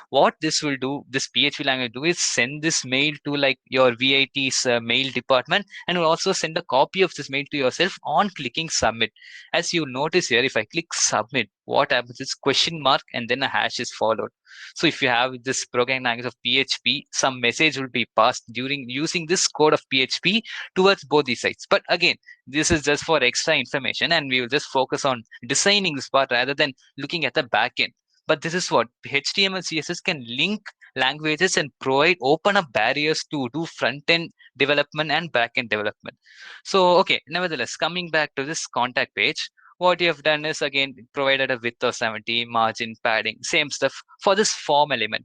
what this will do, this PHP language do, is send this mail to like your VIT's mail department, and will also send a copy of this mail to yourself on clicking submit. As you notice here, if I click submit, what happens is question mark and then a hash is followed. So if you have this programming language of PHP, some message will be passed during using this code of PHP towards both these sites. But again, this is just for extra information, and we will just focus on designing this part rather than looking at the backend. But this is what HTML, CSS can link languages and provide open up barriers to do front end development and back end development. So, okay, nevertheless, coming back to this contact page, what you have done is again provided a width of 70, margin, padding, same stuff for this form element.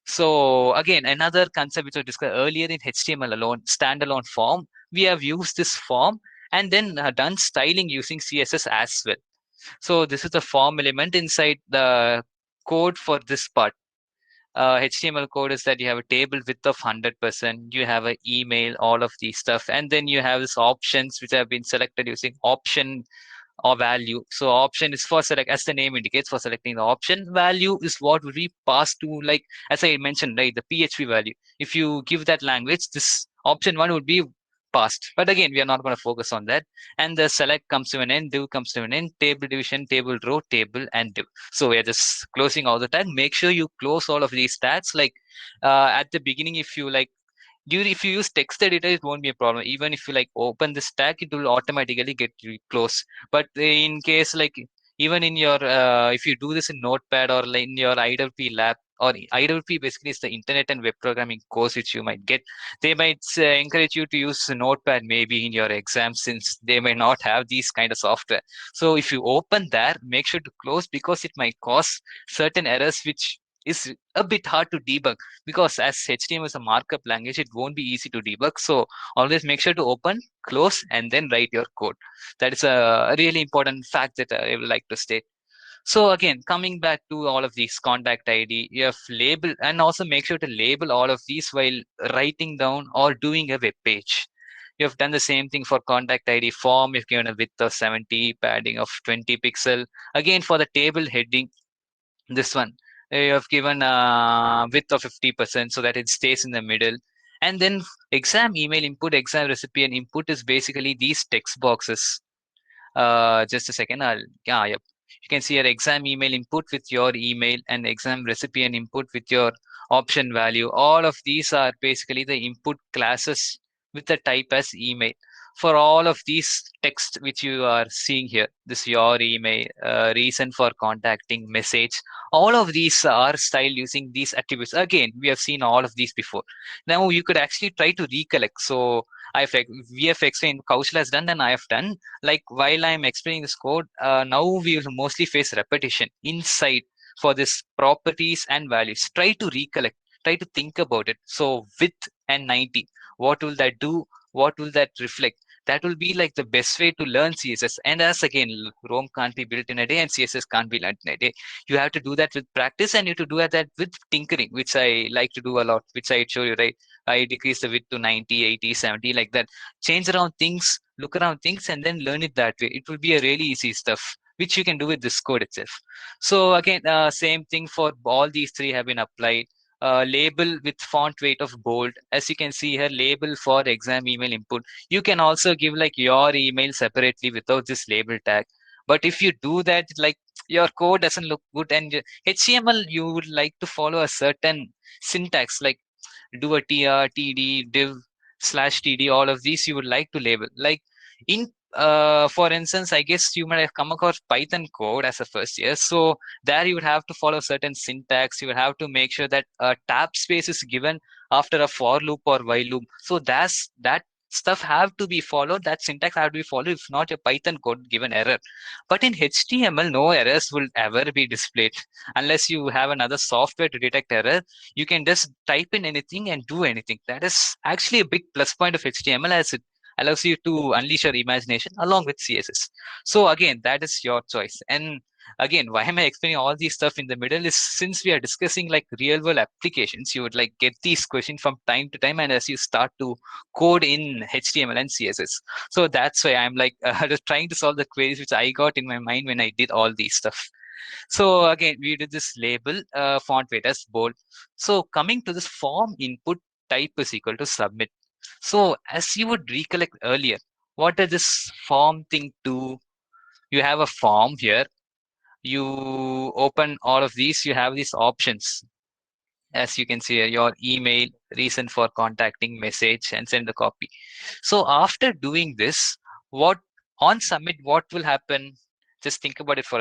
So again, another concept which I discussed earlier in HTML alone, standalone form, we have used this form and then done styling using CSS as well. So this is the form element inside the code for this part. HTML code is that you have a table width of 100%, you have an email, all of these stuff, and then you have this options which have been selected using option or value. So option is for select, as the name indicates, for selecting the option. Value is what will be passed to, like as I mentioned, right, the PHP value. If you give that language, this option one would be passed. But again, we are not going to focus on that. And the select comes to an end, div comes to an end, table division, table row, table, and div. So we are just closing all the time. Make sure you close all of these stats. Like at the beginning, if you like if you use text editor, it won't be a problem. Even if you like open the stack, it will automatically get close. But in case like even in your if you do this in Notepad or like in your IWP lab, or IWP basically is the internet and web programming course which you might get, they might encourage you to use Notepad maybe in your exam, since they may not have these kind of software. So if you open there, make sure to close, because it might cause certain errors which is a bit hard to debug, because as HTML is a markup language, it won't be easy to debug. So always make sure to open, close, and then write your code. That is a really important fact that I would like to state. So again, coming back to all of these contact ID, you have label, and also make sure to label all of these while writing down or doing a web page. You have done the same thing for contact ID form. You've given a width of 70, padding of 20 pixel. Again, for the table heading, this one you have given a width of 50% so that it stays in the middle. And then exam email input, exam recipient input is basically these text boxes. Just a second, yep. You can see your exam email input with your email and exam recipient input with your option value. All of these are basically the input classes with the type as email. For all of these text which you are seeing here, this your email, reason for contacting, message, all of these are styled using these attributes. Again, we have seen all of these before. Now you could actually try to recollect. So we have explained, Kaushal has done, and I have done. Like while I'm explaining this code, now we will mostly face repetition inside for this properties and values. Try to recollect, try to think about it. So width and 90, what will that do? What will that reflect? That will be like the best way to learn CSS. And as again, Rome can't be built in a day and CSS can't be learned in a day. You have to do that with practice, and you have to do that with tinkering, which I like to do a lot, which I show you, right? I decrease the width to 90, 80, 70, like that. Change around things, look around things, and then learn it that way. It will be a really easy stuff, which you can do with this code itself. So again, same thing for all these three have been applied. Label with font weight of bold. As you can see here, label for exam email input. You can also give like your email separately without this label tag. But if you do that, like your code doesn't look good, and HTML, you would like to follow a certain syntax, like do a tr, td, div, /td, all of these you would like to label. Like in for instance, I guess you might have come across Python code as a first year. So there you would have to follow certain syntax. You would have to make sure that a tab space is given after a for loop or while loop. So that stuff have to be followed, that syntax have to be followed. If not, your Python code give an error. But in HTML, no errors will ever be displayed unless you have another software to detect error. You can just type in anything and do anything. That is actually a big plus point of HTML, as it allows you to unleash your imagination along with CSS. So again, that is your choice. And again, why am I explaining all these stuff in the middle is since we are discussing like real world applications, you would like get these questions from time to time, and as you start to code in HTML and CSS. So that's why I'm like just trying to solve the queries which I got in my mind when I did all these stuff. So again, we did this label font weight as bold. So coming to this form input type is equal to submit. So as you would recollect earlier, what does this form thing do? You have a form here. You open all of these, you have these options. As you can see here, your email, reason for contacting, message, and send the copy. So after doing this, what on submit, what will happen? Just think about it for a